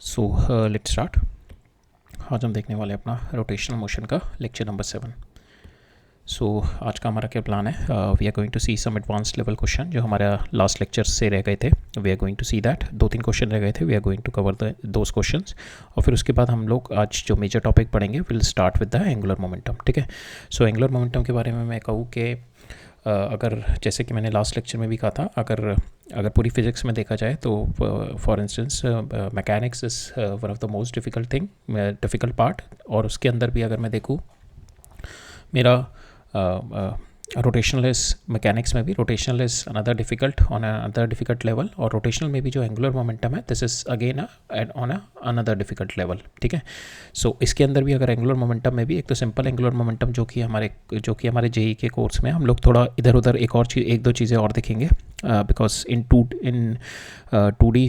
So let's start. आज हम देखने वाले अपना रोटेशनल मोशन का लेक्चर नंबर 7। सो आज का हमारा क्या प्लान है, we are going to see some advance level question जो हमारा लास्ट लेक्चर से रह गए थे। We are going to see that 2-3 question रह गए थे, we are going to cover those questions. और फिर उसके बाद हम लोग आज जो मेजर टॉपिक पढ़ेंगे will start with the angular momentum. ठीक है, सो एंगुलर मोमेंटम के बारे में मैं कहूँ कि अगर जैसे कि मैंने लास्ट लेक्चर में भी कहा था, अगर पूरी फिज़िक्स में देखा जाए तो for instance mechanics is one of the most difficult part. और उसके अंदर भी अगर मैं देखूँ मेरा रोटेशनल इज मैकेनिक्स में भी rotational is another difficult on another difficult level, और रोटेशनल में भी जो एंगुलर मोमेंटम है this is again on another difficult level. ठीक है, सो इसके अंदर भी अगर एंगुलर मोमेंटम में भी एक तो सिंपल एंगुलर मोमेंटम जो कि हमारे जेई के कोर्स में हम लोग थोड़ा इधर उधर एक दो चीज़ें और देखेंगे, बिकॉज इन 2D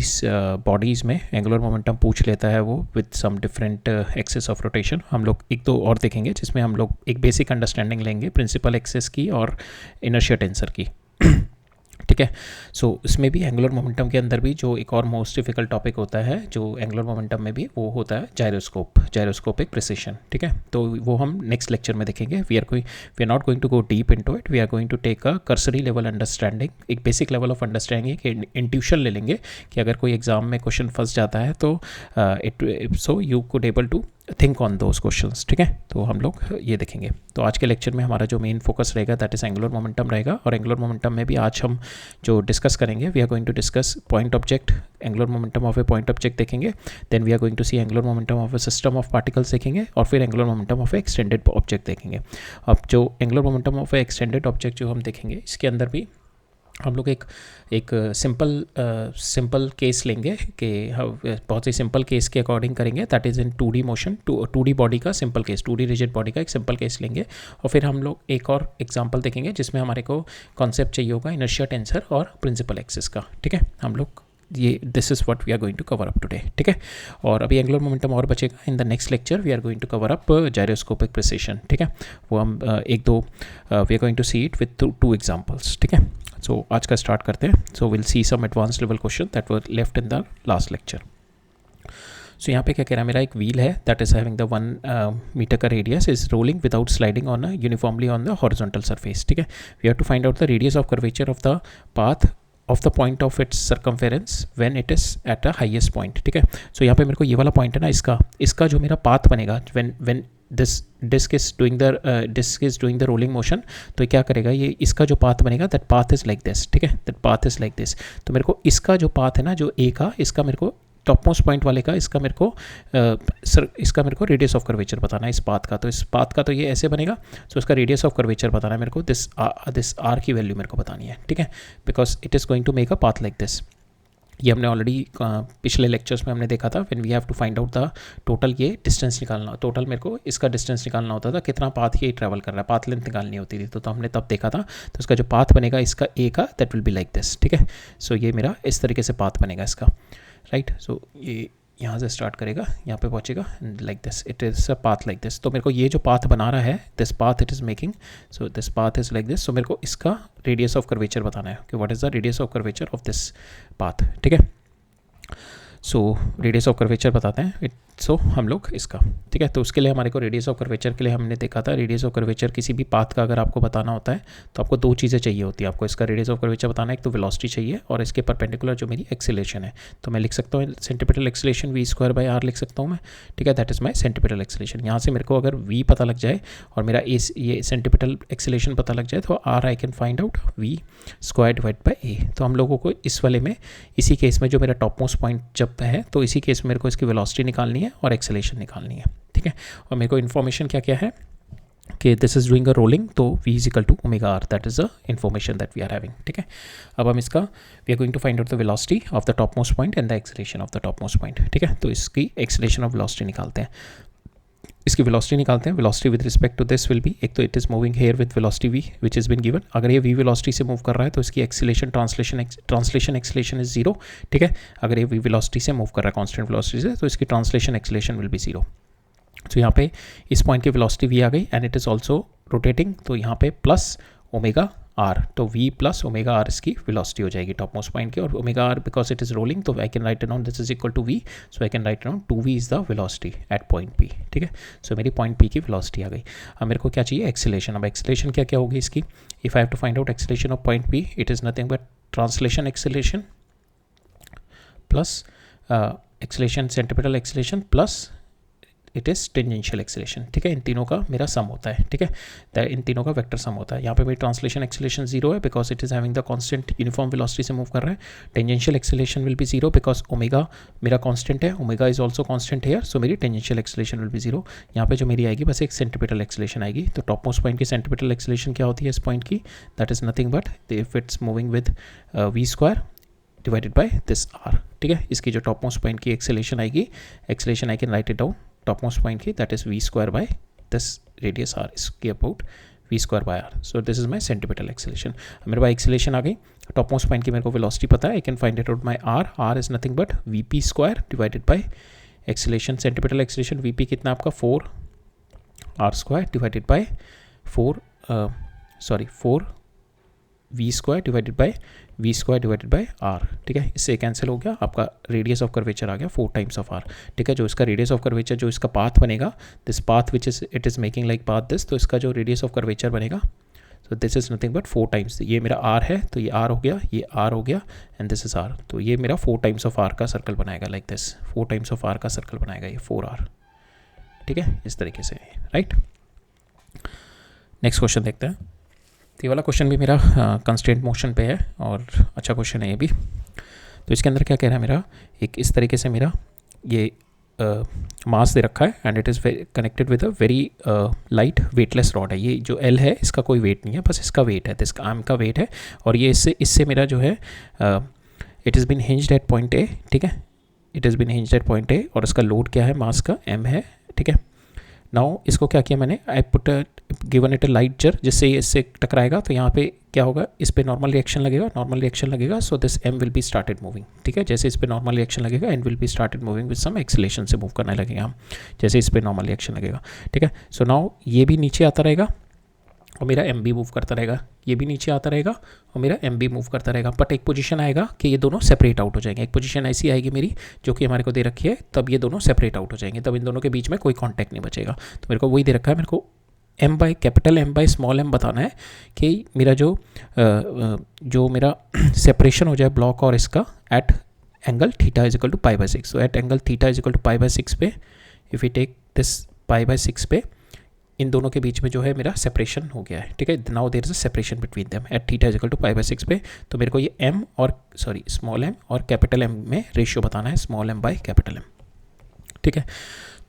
बॉडीज़ में एंगुलर मोमेंटम पूछ लेता है वो with some different axes of rotation. हम लोग एक दो और देखेंगे जिसमें हम लोग एक बेसिक अंडरस्टैंडिंग लेंगे प्रिंसिपल एक्सेस की और इनर्शिया टेंसर की। ठीक है, सो इसमें भी एंगुलर मोमेंटम के अंदर भी जो एक और मोस्ट डिफिकल्ट टॉपिक होता है जो एंगुलर मोमेंटम में भी, वो होता है जायरोस्कोपिक प्रिसिशन। ठीक है, तो वो हम नेक्स्ट लेक्चर में देखेंगे। We are not going to go deep into it, we are going to take a cursory level understanding, एक बेसिक लेवल ऑफ अंडरस्टैंडिंग, एक इंट्यूशन ले लेंगे कि अगर कोई एग्जाम में क्वेश्चन फंस जाता है तो so you could able to think on those questions. ठीक है, तो हम लोग ये देखेंगे। तो आज के लेक्चर में हमारा जो मेन फोकस रहेगा दैट इज़ एंगुलर मोमेंटम रहेगा। और एंगुलर मोमेंटम में भी आज हम जो डिस्कस करेंगे, we are going to discuss point object, angular momentum of a point object देखेंगे। Then we are going to see angular momentum of a system of particles देखेंगे, और फिर angular momentum of a extended object देखेंगे। अब जो angular momentum of a extended object जो हम देखेंगे, इसके अंदर भी हम लोग एक सिंपल केस लेंगे कि बहुत ही सिंपल केस के अकॉर्डिंग करेंगे, that is in 2D motion, 2D body का simple case, 2D rigid body का एक सिंपल केस लेंगे। और फिर हम लोग एक और एग्जांपल देखेंगे जिसमें हमारे को कॉन्सेप्ट चाहिए होगा इनर्शिया टेंसर और प्रिंसिपल एक्सिस का। ठीक है, हम लोग ये this is what we are going to cover up today. ठीक है, और अभी एंगुलर मोमेंटम और बचेगा। In the next lecture we are going to cover up gyroscopic precession. ठीक है, वो हम एक दो we are going to see it with 2 examples. ठीक है, सो आज का स्टार्ट करते हैं। So will see some advance level question that were left in the last lecture. So यहाँ पे क्या कह रहा है, मेरा एक व्हील है that is having the 1 meter का radius, is rolling without sliding on uniformly on the horizontal surface. ठीक है, we have to find out the radius of curvature of the path of the point of its circumference when it is at a highest point. ठीक है, so यहाँ पे मेरे को ये वाला पॉइंट है ना, इसका जो मेरा पाथ बनेगा when this disc is doing the rolling motion, तो क्या करेगा, ये इसका जो पाथ बनेगा that path is like this. ठीक है, that path is like this. तो मेरे को इसका जो पाथ है ना, जो ए का, इसका मेरे को टॉप मोस्ट पॉइंट वाले का, इसका मेरे को रेडियस ऑफ कर्वेचर बताना है इस पाथ का। तो इस पाथ का तो ये ऐसे बनेगा, तो इसका रेडियस ऑफ कर्वेचर बताना है मेरे को, दिस आर की वैल्यू मेरे को बतानी है। ठीक है, because it is going to make a path like this. ये हमने ऑलरेडी पिछले लेक्चर्स में हमने देखा था, when we have to find out the total, ये डिस्टेंस निकालना, टोटल मेरे को इसका डिस्टेंस निकालना होता था, कितना पाथ ये ट्रैवल कर रहा है, पाथ लेंथ निकालनी होती थी। तो हमने तब देखा था, तो इसका जो पाथ बनेगा इसका ए का, that will be like this. ठीक है, सो ये मेरा इस तरीके से पाथ बनेगा इसका, राइट। सो ये यहाँ से स्टार्ट करेगा, यहाँ पे पहुँचेगा like this, it is a path like this. तो मेरे को ये जो पाथ बना रहा है, this path it is making, so this path is like this. So मेरे को इसका रेडियस ऑफ कर्वेचर बताना है कि what is the radius of curvature of this path. ठीक है, सो रेडियस ऑफ कर्वेचर बताते हैं सो हम लोग इसका। ठीक है, तो उसके लिए हमारे को रेडियस ऑफ कर्वेचर के लिए हमने देखा था, रेडियस ऑफ कर्वेचर किसी भी पाथ का अगर आपको बताना होता है तो आपको 2 चीज़ें चाहिए होती है। आपको इसका रेडियस ऑफ कर्वेचर बताना है, एक तो वेलोसिटी चाहिए, और इसके परपेंडिकुलर जो मेरी एक्सीलरेशन है, तो मैं लिख सकता हूँ सेंटीमीटर एक्सीलरेशन v²/r लिख सकता हूँ मैं। ठीक है, that is my centimetre acceleration. यहाँ से मेरे को अगर v पता लग जाए और मेरा ये सेंटीमीटर एक्सीलरेशन पता लग जाए, तो r I can find out v²/a। तो हम लोगों को इस वाले में, इसी केस में जो मेरा टॉप मोस्ट पॉइंट जब है, तो इसी केस में मेरे को इसकी वेलोसिटी निकालनी है और एक्सेलेरेशन निकालनी है। ठीक है, और मेरे को इन्फॉर्मेशन क्या क्या है कि this is doing a rolling, तो v is equal to omega r, that is the information that we are having. ठीक है, अब हम इसका we are going to find out the velocity of the top most point and the acceleration of the top most point. ठीक है, तो इसकी acceleration of velocity निकालते हैं, इसकी वेलोसिटी निकालते हैं। Velocity with respect to this will be, एक तो it is moving here with velocity v which is been given. अगर ये v वेलोसिटी से मूव कर रहा है तो इसकी एक्सीलेशन ट्रांसलेशन एक्सीलेशन इज 0। ठीक है, अगर ये v वेलोसिटी से मूव कर रहा है कांस्टेंट वेलोसिटी से, तो इसकी ट्रांसलेशन एक्सीलेशन विल बी 0। तो यहाँ पे इस पॉइंट की वेलोसिटी v आ गई, and it is also rotating, तो यहाँ पे प्लस ओमेगा आर, तो v प्लस ओमेगा आर इसकी वेलोसिटी हो जाएगी टॉप मोस्ट पॉइंट की, और omega r because it is rolling तो I can write down this is equal to v, so I can write down 2v is the velocity at point p, ठीक है। सो मेरी point p की velocity आ गई। अब मेरे को क्या चाहिए, एक्सेलेरेशन। अब एक्सेलेरेशन क्या क्या होगी इसकी, if I have to find out acceleration of point p, it is nothing but translation acceleration plus acceleration centripetal acceleration plus it is tangential acceleration, ठीक है। इन तीनों का मेरा सम होता है, ठीक है, इन तीनों का वेक्टर सम होता है। यहाँ पे मेरी ट्रांसलेशन एक्सेलेरेशन 0 है because it is having the constant uniform velocity से मूव कर रहा है। Tangential acceleration will be 0 because omega मेरा कांस्टेंट है, omega is also constant here, so मेरी टेंजेंशियल एक्सेलेरेशन विल बी 0। यहाँ पे जो मेरी आएगी बस एक सेंट्रीपिटल एक्सेलेरेशन आएगी। तो टॉप मोस्ट पॉइंट की सेंट्रीपिटल एक्सेलेरेशन क्या होती है इस पॉइंट की, that is nothing but if it's moving with v square divided by this r, ठीक है। इसकी जो टॉप मोस्ट पॉइंट की एक्सेलेरेशन आएगी, acceleration I can write it down top most point की, that is v square by this radius r, इसकी about v square by r, so this is my centripetal acceleration. मेरे पास acceleration आ गई, top most point की मेरे को velocity पता है, I can find it out my r is nothing but vp square divided bye acceleration, centripetal acceleration vp कितना आपका 4r square divided bye 4 v square divided bye v square divided bye r, ठीक है। इससे cancel हो गया, आपका radius of curvature आ गया 4 times of r, ठीक है। जो इसका रेडियस ऑफ कर्वेचर, जो इसका पाथ बनेगा, this path which is it is making like path this, तो इसका जो रेडियस ऑफ कर्वेचर बनेगा, सो this is nothing but 4 times, ये मेरा r है तो ये r हो गया, ये r हो गया एंड दिस इज r, तो ये मेरा 4 टाइम्स ऑफ r का सर्कल बनाएगा like this, 4 times of r का सर्कल बनाएगा ये 4r, ठीक है, इस तरीके से, राइट। नेक्स्ट क्वेश्चन देखते हैं। ये वाला क्वेश्चन भी मेरा कंस्ट्रेंट मोशन पे है और अच्छा क्वेश्चन है ये भी। तो इसके अंदर क्या कह रहा है मेरा, एक इस तरीके से मेरा ये मास दे रखा है and it is connected with a very light weightless rod है। ये जो L है इसका कोई वेट नहीं है, बस इसका वेट है, इसका आर्म का वेट है, और ये इससे मेरा जो है it is been hinged at point A, ठीक है, it is been hinged at point A, और इसका लोड क्या है, मास का m है, ठीक है। नाउ इसको क्या किया मैंने, I put given it a light जर, जिससे ये इससे टकराएगा तो यहाँ पे क्या होगा, इस पे नॉर्मल रिएक्शन लगेगा, so this m will be started moving, ठीक है। जैसे इस पे नॉर्मल रिएक्शन लगेगा n will be started moving with some acceleration से मूव करने लगेगा हम, जैसे इस पे नॉर्मल रिएक्शन लगेगा, ठीक है। सो नाउ ये भी नीचे आता रहेगा और मेरा m भी मूव करता रहेगा, ये भी नीचे आता रहेगा और मेरा m भी मूव करता रहेगा, बट एक पोजीशन आएगा कि ये दोनों सेपरेट आउट हो जाएंगे। एक पोजीशन ऐसी आएगी मेरी जो कि हमारे को दे रखी है, तब ये दोनों सेपरेट आउट हो जाएंगे, तब इन दोनों के बीच में कोई कॉन्टैक्ट नहीं बचेगा। तो मेरे को वही दे रखा है, मेरे को m by capital M by small m बताना है कि मेरा जो मेरा सेपरेशन हो जाए ब्लॉक और इसका at angle theta is equal to pi by 6। So at angle theta is equal to pi by 6 पे, if you take this pi by 6 पे, इन दोनों के बीच में जो है मेरा सेपरेशन हो गया है, ठीक है। Now there is a separation between them at theta is equal to pi by 6 पे। तो मेरे को ये स्मॉल m और कैपिटल M में रेशियो बताना है, small m by capital M, ठीक है।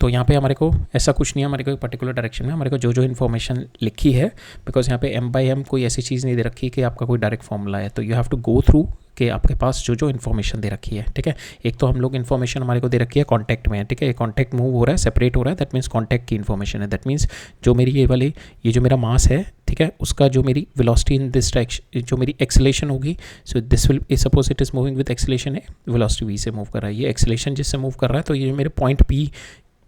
तो यहाँ पे हमारे को ऐसा कुछ नहीं है, हमारे को एक पर्टिकुलर डायरेक्शन में हमारे को जो इन्फॉर्मेशन लिखी है, बिकॉज यहाँ पे m बाई m कोई ऐसी चीज़ नहीं दे रखी कि आपका कोई डायरेक्ट फॉर्मूला है, तो you have to go through कि आपके पास जो इन्फॉर्मेशन दे रखी है, ठीक है। एक तो हम लोग इन्फॉर्मेशन हमारे को दे रखी है कॉन्टैक्ट में, ठीक है, कॉन्टैक्ट मूव हो रहा है, सेपरेट हो रहा है, दैट मीन्स कॉन्टैक्ट की इन्फॉर्मेशन है, दैट मीन्स जो मेरी ये जो मेरा मास है, ठीक है, उसका जो मेरी वेलोसिटी इन दिस डायरेक्शन, जो मेरी एक्सेलेरेशन होगी, सो this will suppose it is moving with acceleration है, वेलोसिटी v से मूव कर रहा है, ये एक्सेलेरेशन जिससे मूव कर रहा है, तो ये मेरे पॉइंट P,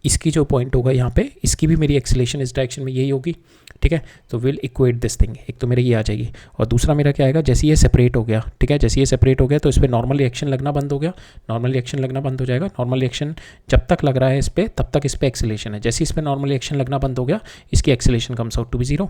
इसकी जो पॉइंट होगा यहाँ पे, इसकी भी मेरी एक्सेलेरेशन इस डायरेक्शन में यही होगी, ठीक है। तो विल इक्वेट दिस थिंग, एक तो मेरे ये आ जाएगी, और दूसरा मेरा क्या आएगा, जैसे ये सेपरेट हो गया, ठीक है, जैसे ये सेपरेट हो गया तो इस पर नॉर्मल रिएक्शन लगना बंद हो गया, नॉर्मल रिएक्शन लगना बंद हो जाएगा। नॉर्मल रिएक्शन जब तक लग रहा है इस पर, तब तक इस पर एक्सेलेरेशन है, जैसे इस पर नॉर्मल रिएक्शन लगना बंद हो गया, इसकी acceleration comes out to be 0,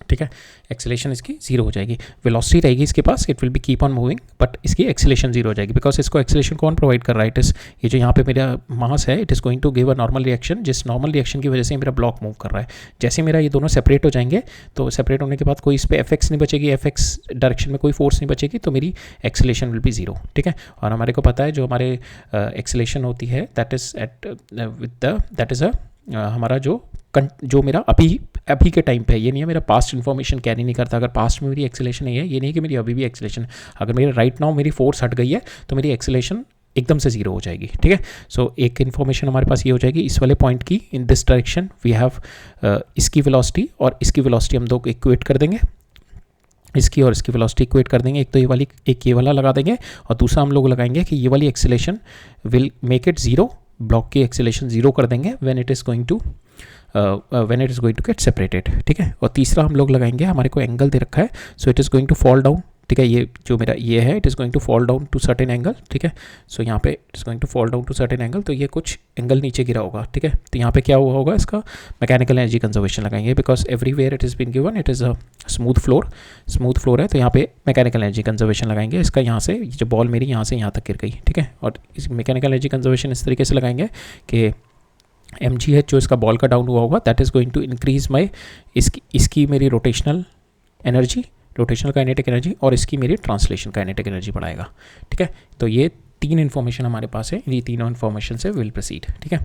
ठीक है, एक्सेलेरेशन इसकी 0 हो जाएगी। वेलोसिटी रहेगी इसके पास, it will be keep on moving, but इसकी एक्सेलेरेशन 0 हो जाएगी, बिकॉज इसको एक्सेलेरेशन कौन प्रोवाइड कर रहा है, इट इज़ ये जो यहाँ पे मेरा मास है, it is going to give a normal reaction, जिस नॉर्मल रिएक्शन की वजह से मेरा ब्लॉक मूव कर रहा है। जैसे मेरा ये दोनों सेपरेट हो जाएंगे, तो सेपरेट होने के बाद कोई इस पर एफएक्स नहीं बचेगी, एफएक्स डायरेक्शन में कोई फोर्स नहीं बचेगी, तो मेरी एक्सेलेरेशन विल बी 0, ठीक है। और हमारे को पता है जो हमारे एक्सेलेरेशन होती है, that is at with the that is हमारा जो मेरा अभी के टाइम पे है, ये नहीं है मेरा पास्ट इन्फॉर्मेशन कैरी नहीं करता। अगर पास्ट में मेरी एक्सेलेरेशन नहीं है, ये नहीं है कि मेरी अभी भी एक्सेलेरेशन, अगर मेरे राइट नाउ मेरी फोर्स हट गई है तो मेरी एक्सेलेरेशन एकदम से 0 हो जाएगी, ठीक है। सो एक इन्फॉर्मेशन हमारे पास ये हो जाएगी इस वाले पॉइंट की, in this direction we have इसकी वेलोसिटी और इसकी वेलोसिटी हम दो इक्वेट कर देंगे, इसकी और इसकी वेलोसिटी इक्वेट कर देंगे। एक तो ये वाला लगा देंगे, और दूसरा हम लोग लगाएंगे कि ये वाली acceleration will make it 0, block की एक्सेलेरेशन 0 कर देंगे when it is going to when it is going to get separated, ठीक है। और तीसरा हम लोग लगाएंगे, हमारे को एंगल दे रखा है, so it is going to fall down, ठीक है। ये जो मेरा ये है, it is going to fall down to certain angle, ठीक है। सो यहाँ पे it is going to fall down to certain angle, तो ये कुछ एंगल नीचे गिरा होगा, ठीक है। तो यहाँ पे क्या हुआ होगा, इसका मैकेनिकल एनर्जी कंजर्वेशन लगाएंगे, because everywhere it is been given, it is a smooth floor है, तो यहाँ पे मैकेनिकल एनर्जी कंजर्वेशन लगाएंगे। इसका यहाँ से जो बॉल मेरी यहाँ से यहाँ तक गिर गई, ठीक है। और इस मैकेनिकल एनर्जी कंजर्वेशन इस तरीके से लगाएंगे कि mgh जो इसका बॉल का डाउन हुआ होगा, that is going to increase my इसकी मेरी रोटेशनल काइनेटिक एनर्जी, और इसकी मेरी ट्रांसलेशन काइनेटिक एनर्जी बढ़ाएगा, ठीक है। तो ये तीन इन्फॉर्मेशन हमारे पास है, ये तीनों इन्फॉर्मेशन से विल प्रोसीड, ठीक है।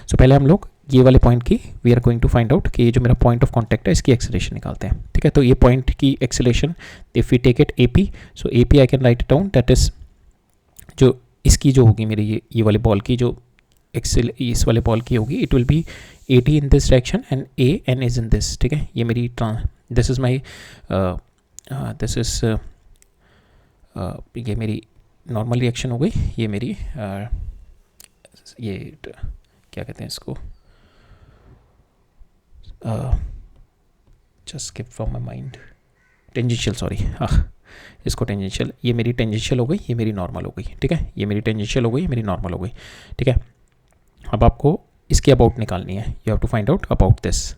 सो पहले हम लोग ये वाले पॉइंट की we are going to find out कि ये जो मेरा पॉइंट ऑफ कॉन्टैक्ट है इसकी एक्सेलेरेशन निकालते हैं, ठीक है। तो ये पॉइंट की acceleration if we take it AP, so AP I can write it down, that is जो इसकी जो होगी मेरी ये वाले बॉल की जो इस वाले बॉल की होगी, it will B 80 in this direction and AN is in this, ठीक है। ये मेरी दिस इज़ माई ये मेरी नॉर्मल रिएक्शन हो गई, ये मेरी ये क्या कहते हैं इसको, just skip from my mind, tangential, sorry, हाँ इसको टेंजेंशियल, ये मेरी टेंजेंशियल हो गई, ये मेरी नॉर्मल हो गई, ठीक है। ये मेरी टेंजेंशियल हो गई, ये मेरी नॉर्मल हो गई, ठीक है। अब आपको इसके अबाउट निकालनी है, you have to find out about this,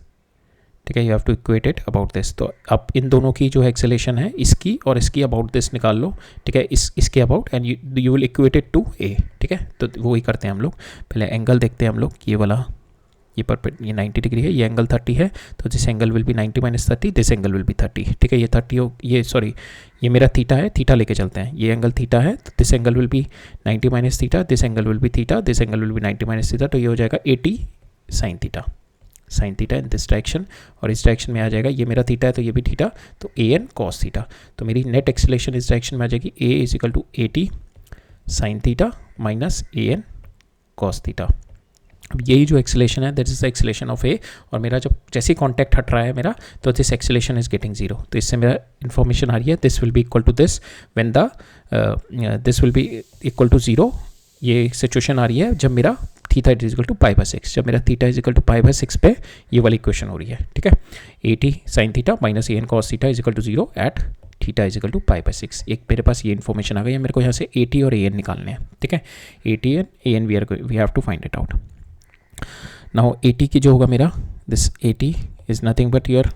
ठीक है। You have to equate it about this. तो अब इन दोनों की जो एक्सेलेरेशन है, इसकी और इसकी अबाउट दिस निकाल लो, ठीक है। इसके about and you will equate it to A, ठीक है। तो वो ही करते हैं हम लोग, पहले एंगल देखते हैं हम लोग, ये वाला ये 90 डिग्री है, ये एंगल 30 है, तो this angle will be 90 - 30, this angle will be 30, ठीक है। ये 30 हो, ये सॉरी ये मेरा थीटा है, थीटा लेके चलते हैं, ये एंगल थीटा है, तो this angle will be 90 - theta, this angle will be theta, this angle will be 90 - theta, तो ये हो जाएगा 80 sin theta in this direction, और इस डायरेक्शन में आ जाएगा, ये मेरा थीटा है तो ये भी थीटा, तो AN cos थीटा। तो मेरी नेट एक्सेलेरेशन इस डायरेक्शन में आ जाएगी A = 80 sin theta minus AN cos theta. अब यही जो एक्सेलेरेशन है, that is the acceleration of A, और मेरा जब जैसे ही कॉन्टैक्ट हट रहा है मेरा, तो दिस एक्सेलेरेशन इज गेटिंग 0। तो इससे मेरा इन्फॉर्मेशन आ रही है, this will be equal to this when the this will be equal to 0। ये सिचुएशन आ रही है जब मेरा थीटा इज इक्वल टू π/6, जब मेरा थीटा इज इक्वल टू π/6 पे ये वाली इक्वेशन हो रही है, ठीक है। 80 sin theta minus AN cos theta is equal to 0 at theta is equal to π/6। एक मेरे पास ये इन्फॉर्मेशन आ गई है, मेरे को यहाँ से AT और AN निकालने हैं, ठीक है। AT and AN we have to find it out. Now AT की जो होगा मेरा, this AT is nothing but your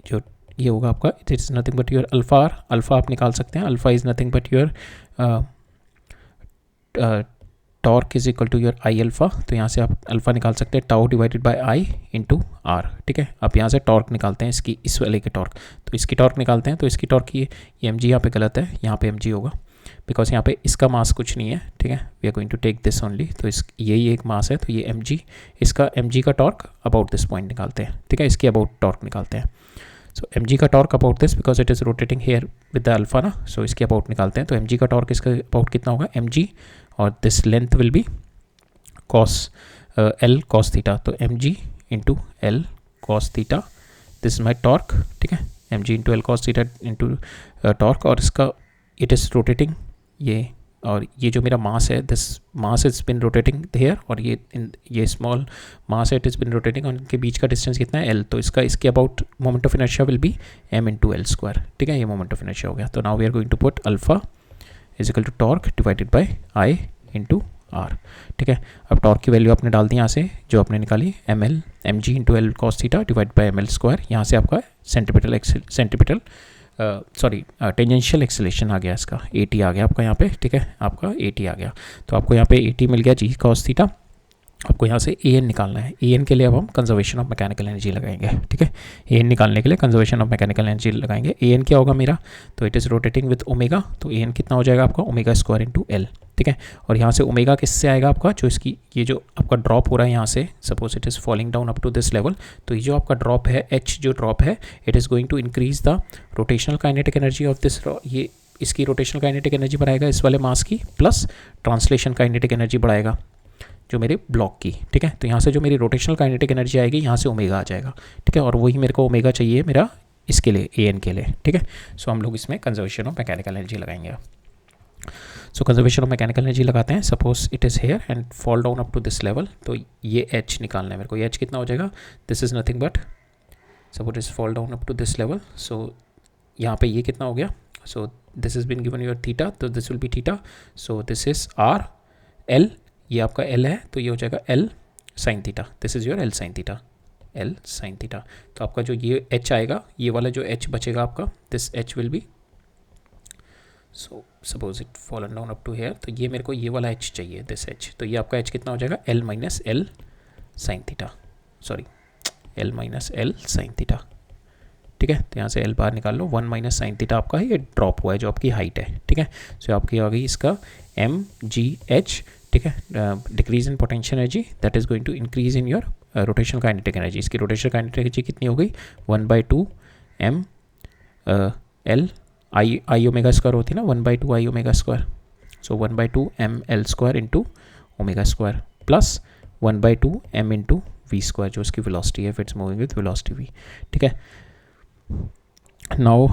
जो ये होगा आपका, it is nothing but your alpha आप निकाल सकते हैं। Alpha is nothing but your torque is equal to your I alpha, तो यहाँ से आप अल्फ़ा निकाल सकते हैं, tau divided by I into are, ठीक है। आप यहाँ से टॉर्क निकालते हैं, इसकी इस वाले के टॉर्क, तो इसकी टॉर्क निकालते हैं, तो इसकी टॉर्क की ये mg यहाँ पे गलत है, यहाँ पे mg होगा, बिकॉज यहाँ पे इसका मास कुछ नहीं है, ठीक है। We are going to take this only, तो इस यही एक मास है, तो ये mg, इसका mg का टॉर्क अबाउट दिस पॉइंट निकालते हैं, ठीक है। इसकी अबाउट टॉर्क निकालते हैं, सो mg का torque about this, because it is rotating here with the alpha ना, सो इसके अबाउट निकालते हैं। तो mg का टॉर्क इसका अबाउट कितना होगा, mg, और this length will be cos L cos theta, तो mg into L cos theta, this is my torque, ठीक है। mg into L cos theta into torque, और इसका इट इज़ रोटेटिंग ये, और ये जो मेरा मास है, this mass is been rotating here, और ये स्मॉल मास है, इट इज़ बिन रोटेटिंग, और इनके बीच का डिस्टेंस कितना है L, तो इसका इसके about moment of inertia will be m into L square, ठीक है। ये मोमेंट ऑफ इनर्शिया हो गया। तो now we are going to put alpha is equal to torque divided by I into are, ठीक है। अब टॉर्क की वैल्यू आपने डाल दी यहाँ से, जो आपने निकाली mg into L cos theta divide by ml square, यहाँ से आपका सेंटीपिटल टेंजेंशियल एक्सेलेरेशन आ गया, इसका AT आ गया आपका यहाँ पे, ठीक है। आपका AT आ गया, तो आपको यहाँ पे AT मिल गया g cos थीटा। आपको यहाँ से AN निकालना है, AN के लिए अब हम कंजर्वेशन ऑफ मैकेनिकल एनर्जी लगाएंगे, ठीक है। AN निकालने के लिए कंजर्वेशन ऑफ मैकेनिकल एनर्जी लगाएंगे। AN क्या होगा मेरा, तो it is rotating with omega, तो AN कितना हो जाएगा आपका, ओमेगा स्क्वायर इंटू L, ठीक है। और यहाँ से ओमेगा किससे आएगा आपका, जो इसकी ये जो आपका ड्रॉप हो रहा है यहाँ से, suppose it is falling down up to this level, तो ये जो आपका ड्रॉप है H जो ड्रॉप है, it is going to increase the rotational kinetic energy of this, ये इसकी रोटेशनल काइनेटिक एनर्जी बढ़ाएगा इस वाले मास की, प्लस ट्रांसलेशन काइनेटिक एनर्जी बढ़ाएगा जो मेरे ब्लॉक की, ठीक है। तो यहाँ से जो मेरी रोटेशनल काइनेटिक एनर्जी आएगी, यहाँ से ओमेगा आ जाएगा, ठीक है। और वही मेरे को ओमेगा चाहिए मेरा इसके लिए, AN के लिए, ठीक है। सो हम लोग इसमें कंजर्वेशन ऑफ मैकेनिकल एनर्जी लगाएंगे। So conservation of mechanical energy लगाते हैं. Suppose it is here and fall down up to this level. तो ये एच निकालना है मेरे को. ये एच कितना हो जाएगा? This is nothing but suppose is fall down up to this level. So यहाँ पे ये कितना हो गया? So this is been given your theta, तो this will be theta. So this is our l, ये आपका एल है, तो ये हो जाएगा l sine theta. This is your l sine theta, l sine theta. तो आपका जो ये एच आएगा, ये वाला जो एच बचेगा आपका, this H will be, so suppose it fallen down up to here, तो ये मेरे को ये वाला एच चाहिए, दिस एच. तो ये आपका एच कितना हो जाएगा? L minus L sine theta, sorry L minus L sine theta. ठीक है, तो यहाँ से एल बाहर निकाल लो. 1 माइनस साइन थीटा आपका ये ड्रॉप हुआ है जो आपकी हाइट है. ठीक है, सो आपकी आ गई इसका एम जी एच. ठीक है, decrease in potential energy that is going to increase in your rotational kinetic energy. इसकी रोटेशनल काइनेटिक एनर्जी कितनी हो गई? 1/2 m l I omega square होती है ना, 1/2 I omega square. So 1/2 m l square into omega square plus 1/2 m into v square, जो उसकी velocity है, if it's moving with velocity v. ठीक है, नाउ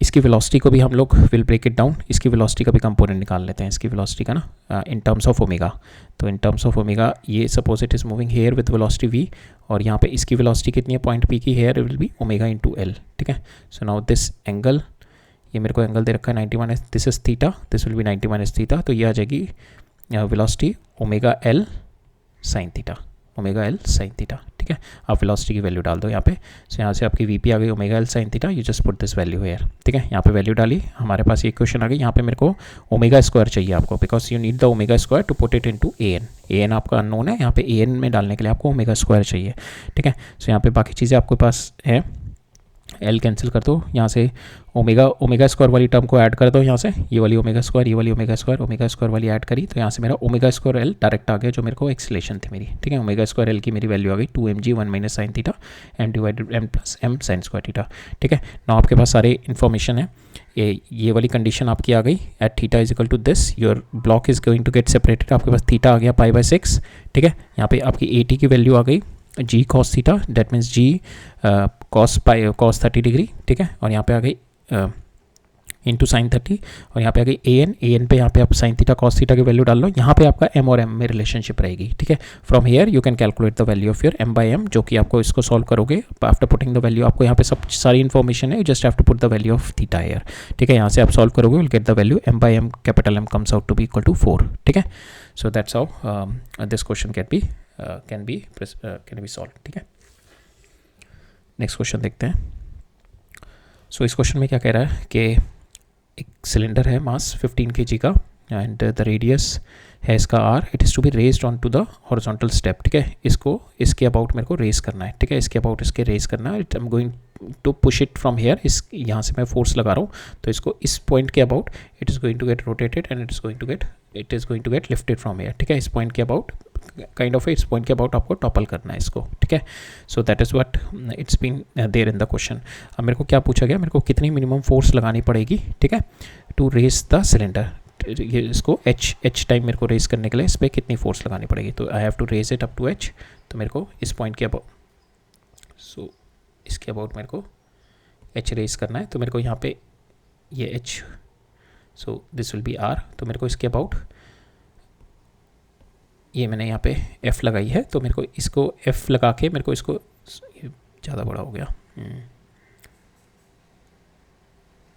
इसकी वेलोसिटी को भी हम लोग विल ब्रेक इट डाउन. इसकी वेलोसिटी का भी कंपोनेंट निकाल लेते हैं, इसकी वेलोसिटी का ना, इन टर्म्स ऑफ ओमेगा. तो इन टर्म्स ऑफ ओमेगा ये suppose it is moving here with velocity v, और यहाँ पे इसकी वेलोसिटी कितनी है? पॉइंट पी की. Here will be omega into L. ठीक है, सो नाउ दिस एंगल, ये मेरे को एंगल दे रखा है 90 minus, this is theta, this will B 90 minus theta. तो ये आ जाएगी velocity omega L sine theta, omega L sine theta. ठीक है, आप वेलोसिटी की वैल्यू डाल दो यहाँ पे. सो यहाँ से आपकी वीपी आ गई omega L sine theta. You just put this value here. ठीक है, यहाँ पे वैल्यू डाली, हमारे पास ये क्वेश्चन आ गई. यहाँ पे मेरे को ओमेगा स्क्वायर चाहिए आपको, because you need the omega square to put it into A N. A N आपका अननोन है, यहाँ पे ए एन में डालने के लिए आपको ओमेगा स्क्वायर चाहिए. ठीक है, सो यहाँ पे बाकी चीज़ें आपके पास है. एल कैंसिल कर दो, यहाँ से ओमेगा स्क्वायर वाली टर्म को ऐड कर दो. यहाँ से ये वाली ओमेगा स्क्वायर, ये वाली ओमेगा स्क्वायर वाली ऐड करी, तो यहाँ से मेरा ओमेगा स्क्वायर एल डायरेक्ट आ गया, जो मेरे को एक्सलेशन थी मेरी. ठीक है, ओमेगा स्क्वायर एल की मेरी वैल्यू आ गई 2mg 1 minus sine theta M divided M plus M sine square theta. ठीक है, ना आपके पास सारे इन्फॉर्मेशन है. ये वाली कंडीशन आपकी आ गई. At theta is equal to this, your block is going to get separated. आपके पास थीटा आ गया π/6. ठीक है, यहाँ पे आपकी ए टी की वैल्यू आ गई g cos theta, that means g cos 30 degree. ठीक है, और यहाँ पे आ गई इंटू साइन 30, और यहाँ पे आ गई ए एन पे यहाँ पे आप साइन थीटा कॉस थीटा की वैल्यू डाल लो. यहाँ पे आपका एम और एम में रिलेशनशिप रहेगी. ठीक है, from here you can calculate the value of your m by m, जो कि आपको इसको सॉल्व करोगे. आफ्टर पुटिंग द वैल्यू, आपको यहाँ पे सब सारी इन्फॉर्मेशन है, you just have to put the value of theta here. ठीक है, यहाँ से आप सॉल्व करोगे, will get the value m by m capital m comes out to be equal to 4. ठीक है, so that's how this question can be solve. ठीक है, नेक्स्ट क्वेश्चन देखते हैं. सो इस क्वेश्चन में क्या कह रहा है कि एक सिलेंडर है, मास 15 kg का, एंड द रेडियस है इसका r. It is to be raised on to the horizontal step. ठीक है, इसके अबाउट मेरे को रेज करना है. ठीक है, इसके अबाउट इसके रेज करना है. I am going to push it from here. यहाँ से मैं फोर्स लगा रहा हूँ, तो इसको इस पॉइंट के about it is going to get rotated and it is going to get lifted from here. ठीक है, इस पॉइंट के अबाउट इस पॉइंट के अबाउट आपको टॉपल करना है इसको. ठीक है, so that is what it's been there in the question. अब मेरे को क्या पूछा गया, मेरे को कितनी मिनिमम फोर्स लगानी पड़ेगी. ठीक है, टू रेज द सिलेंडर. ये इसको एच टाइम मेरे को रेज करने के लिए इस पर कितनी फोर्स लगानी पड़ेगी. तो I have to raise it up to H. तो मेरे को इस पॉइंट के अबाउट, सो इसके अबाउट मेरे को एच रेज करना है. तो मेरे को यहाँ पे ये H, so this will be r. तो मेरे को इसके अबाउट ये मैंने यहाँ पे एफ़ लगाई है, तो मेरे को इसको एफ़ लगा के मेरे को इसको, ज़्यादा बड़ा हो गया,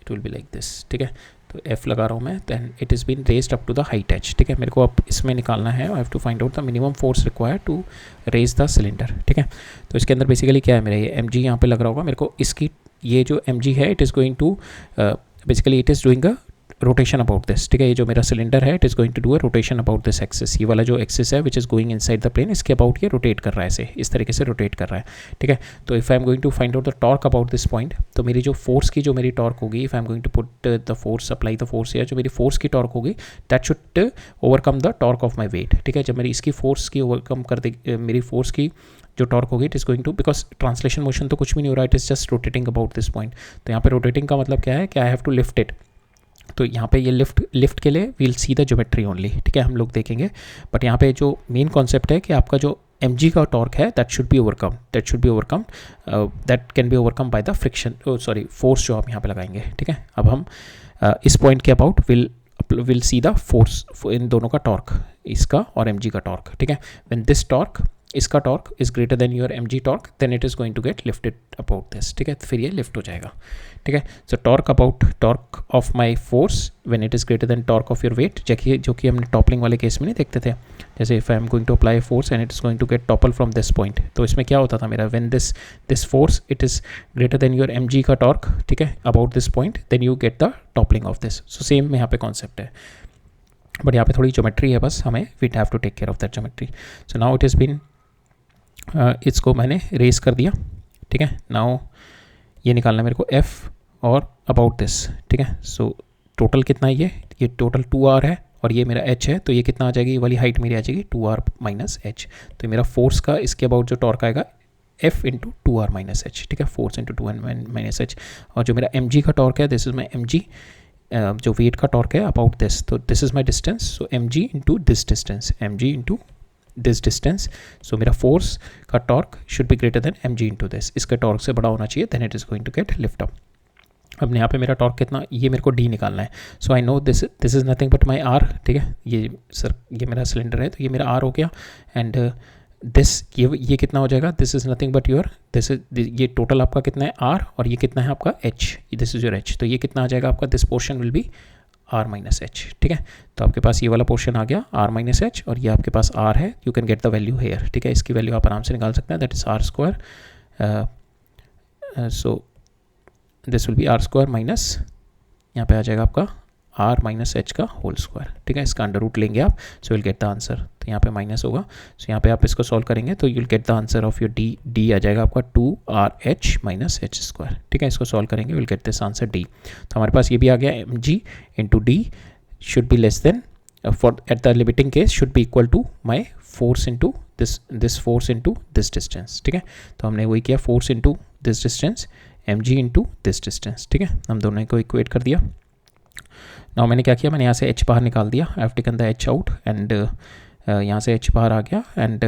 it will be like this. ठीक है, तो एफ़ लगा रहा हूँ मैं. Then it is been raised up to the height H. ठीक है, मेरे को अब इसमें निकालना है, I have to find out the minimum force required to raise the cylinder. ठीक है, तो इसके अंदर बेसिकली क्या है, मेरा ये एम जी यहाँ पे लग रहा होगा. मेरे को इसकी ये जो एम जी है, it is going to basically it is doing a rotation about this. ठीक है, ये जो मेरा सिलेंडर है, it is going to do a rotation about this axis. ये वाला जो एक्सिस है which is going inside the plane, इसके अबाउट ये रोटेट कर रहा है, ऐसे इस तरीके से रोटेट कर रहा है. ठीक है, तो if I am going to find out the torque about this point, तो मेरी जो फोर्स की जो मेरी टॉर्क होगी, if I am going to put the force, apply the force, या जो मेरी फोर्स की टॉर्क होगी, that should overcome the torque of my weight. ठीक है, जब मेरी इसकी फोर्स की ओवरकम कर दे, मेरी फोर्स की जो टॉर्क होगी, it is going to, because translation motion तो कुछ भी नहीं हो रहा, it is just rotating about this point. तो यहाँ पे रोटेटिंग का मतलब क्या है कि I have to lift it. तो यहाँ पे ये लिफ्ट के लिए we'll see the geometry only. ठीक है, हम लोग देखेंगे, बट यहाँ पे जो मेन कॉन्सेप्ट है कि आपका जो एम जी का टॉर्क है, that should be overcome that can be overcome by the friction, force जो आप यहाँ पे लगाएंगे. ठीक है, अब हम इस पॉइंट के about will will see the force, इन दोनों का टॉर्क, इसका और mg का टॉर्क, ठीक है. व्हेन दिस टॉर्क, इसका torque is greater than your mg torque, then it is going to get lifted about this, ठीक है. फिर ये लिफ्ट हो जाएगा, ठीक है. So torque about torque of my force when it is greater than torque of your weight, जो कि हमने टॉपलिंग वाले केस में नहीं देखते थे. जैसे if I am going to apply force and it is going to get topple from this point, तो इसमें क्या होता था मेरा, when this force it is greater than your mg का टॉर्क, ठीक है, about this point, then you get the toppling of this. So same यहाँ पे कॉन्सेप्ट है, बट यहाँ पे थोड़ी ज्योमेट्री है बस, हमें we'd have to take care of that geometry. So now it is been, इसको मैंने रेस कर दिया, ठीक है. नाउ ये निकालना है मेरे को f और अबाउट दिस, ठीक है. सो टोटल कितना है, ये टोटल 2r है और ये मेरा h है, तो ये कितना आ जाएगी, ये वाली हाइट मेरी आ जाएगी 2r माइनस h. तो मेरा फोर्स का इसके अबाउट जो टॉर्क आएगा f into 2r minus h, ठीक है, force into 2r minus h. और जो मेरा mg का टॉर्क है, दिस इज माई mg, जो वेट का टॉर्क है अबाउट दिस, तो this is my distance, so mg into this distance, mg into this distance. So मेरा फोर्स का torque should be greater than mg into this, इसका torque से बड़ा होना चाहिए, then it is going to get lift up. अब यहाँ पे मेरा टॉर्क कितना, ये मेरे को d निकालना है. So I know this is nothing but my r, ठीक है. ये मेरा सिलेंडर है, तो ये मेरा r हो गया. एंड दिस ये कितना हो जाएगा, this is nothing but your, ये टोटल आपका कितना है r, और ये कितना है आपका h, this is your h. तो ये कितना आ जाएगा आपका, this portion will be r minus H, ठीक है. तो आपके पास ये वाला पोर्शन आ गया r माइनस एच, और ये आपके पास r है, you can get the value hair, ठीक है. इसकी वैल्यू आप आराम से निकाल सकते हैं, that is r square. So this will be r square minus, यहाँ पे आ जाएगा आपका r माइनस एच का होल स्क्वायर, ठीक है. इसका अंडर रूट लेंगे आप, so will get the answer. तो यहाँ पे माइनस होगा, सो यहाँ पे आप इसको सॉल्व करेंगे तो you will get the answer of your d आ जाएगा आपका 2rh माइनस एच स्क्वायर, ठीक है. इसको सॉल्व करेंगे, will get this answer d. तो हमारे पास ये भी आ गया, mg into d should be less than, for at the limiting case should be equal to my force into this force into this distance, ठीक है. तो हमने वही किया, force into this distance, mg into this distance, ठीक है. हम दोनों को इक्वेट कर दिया. नाउ मैंने क्या किया, मैंने यहाँ से h बाहर निकाल दिया, I have taken the h out, and यहाँ से h बाहर आ गया. एंड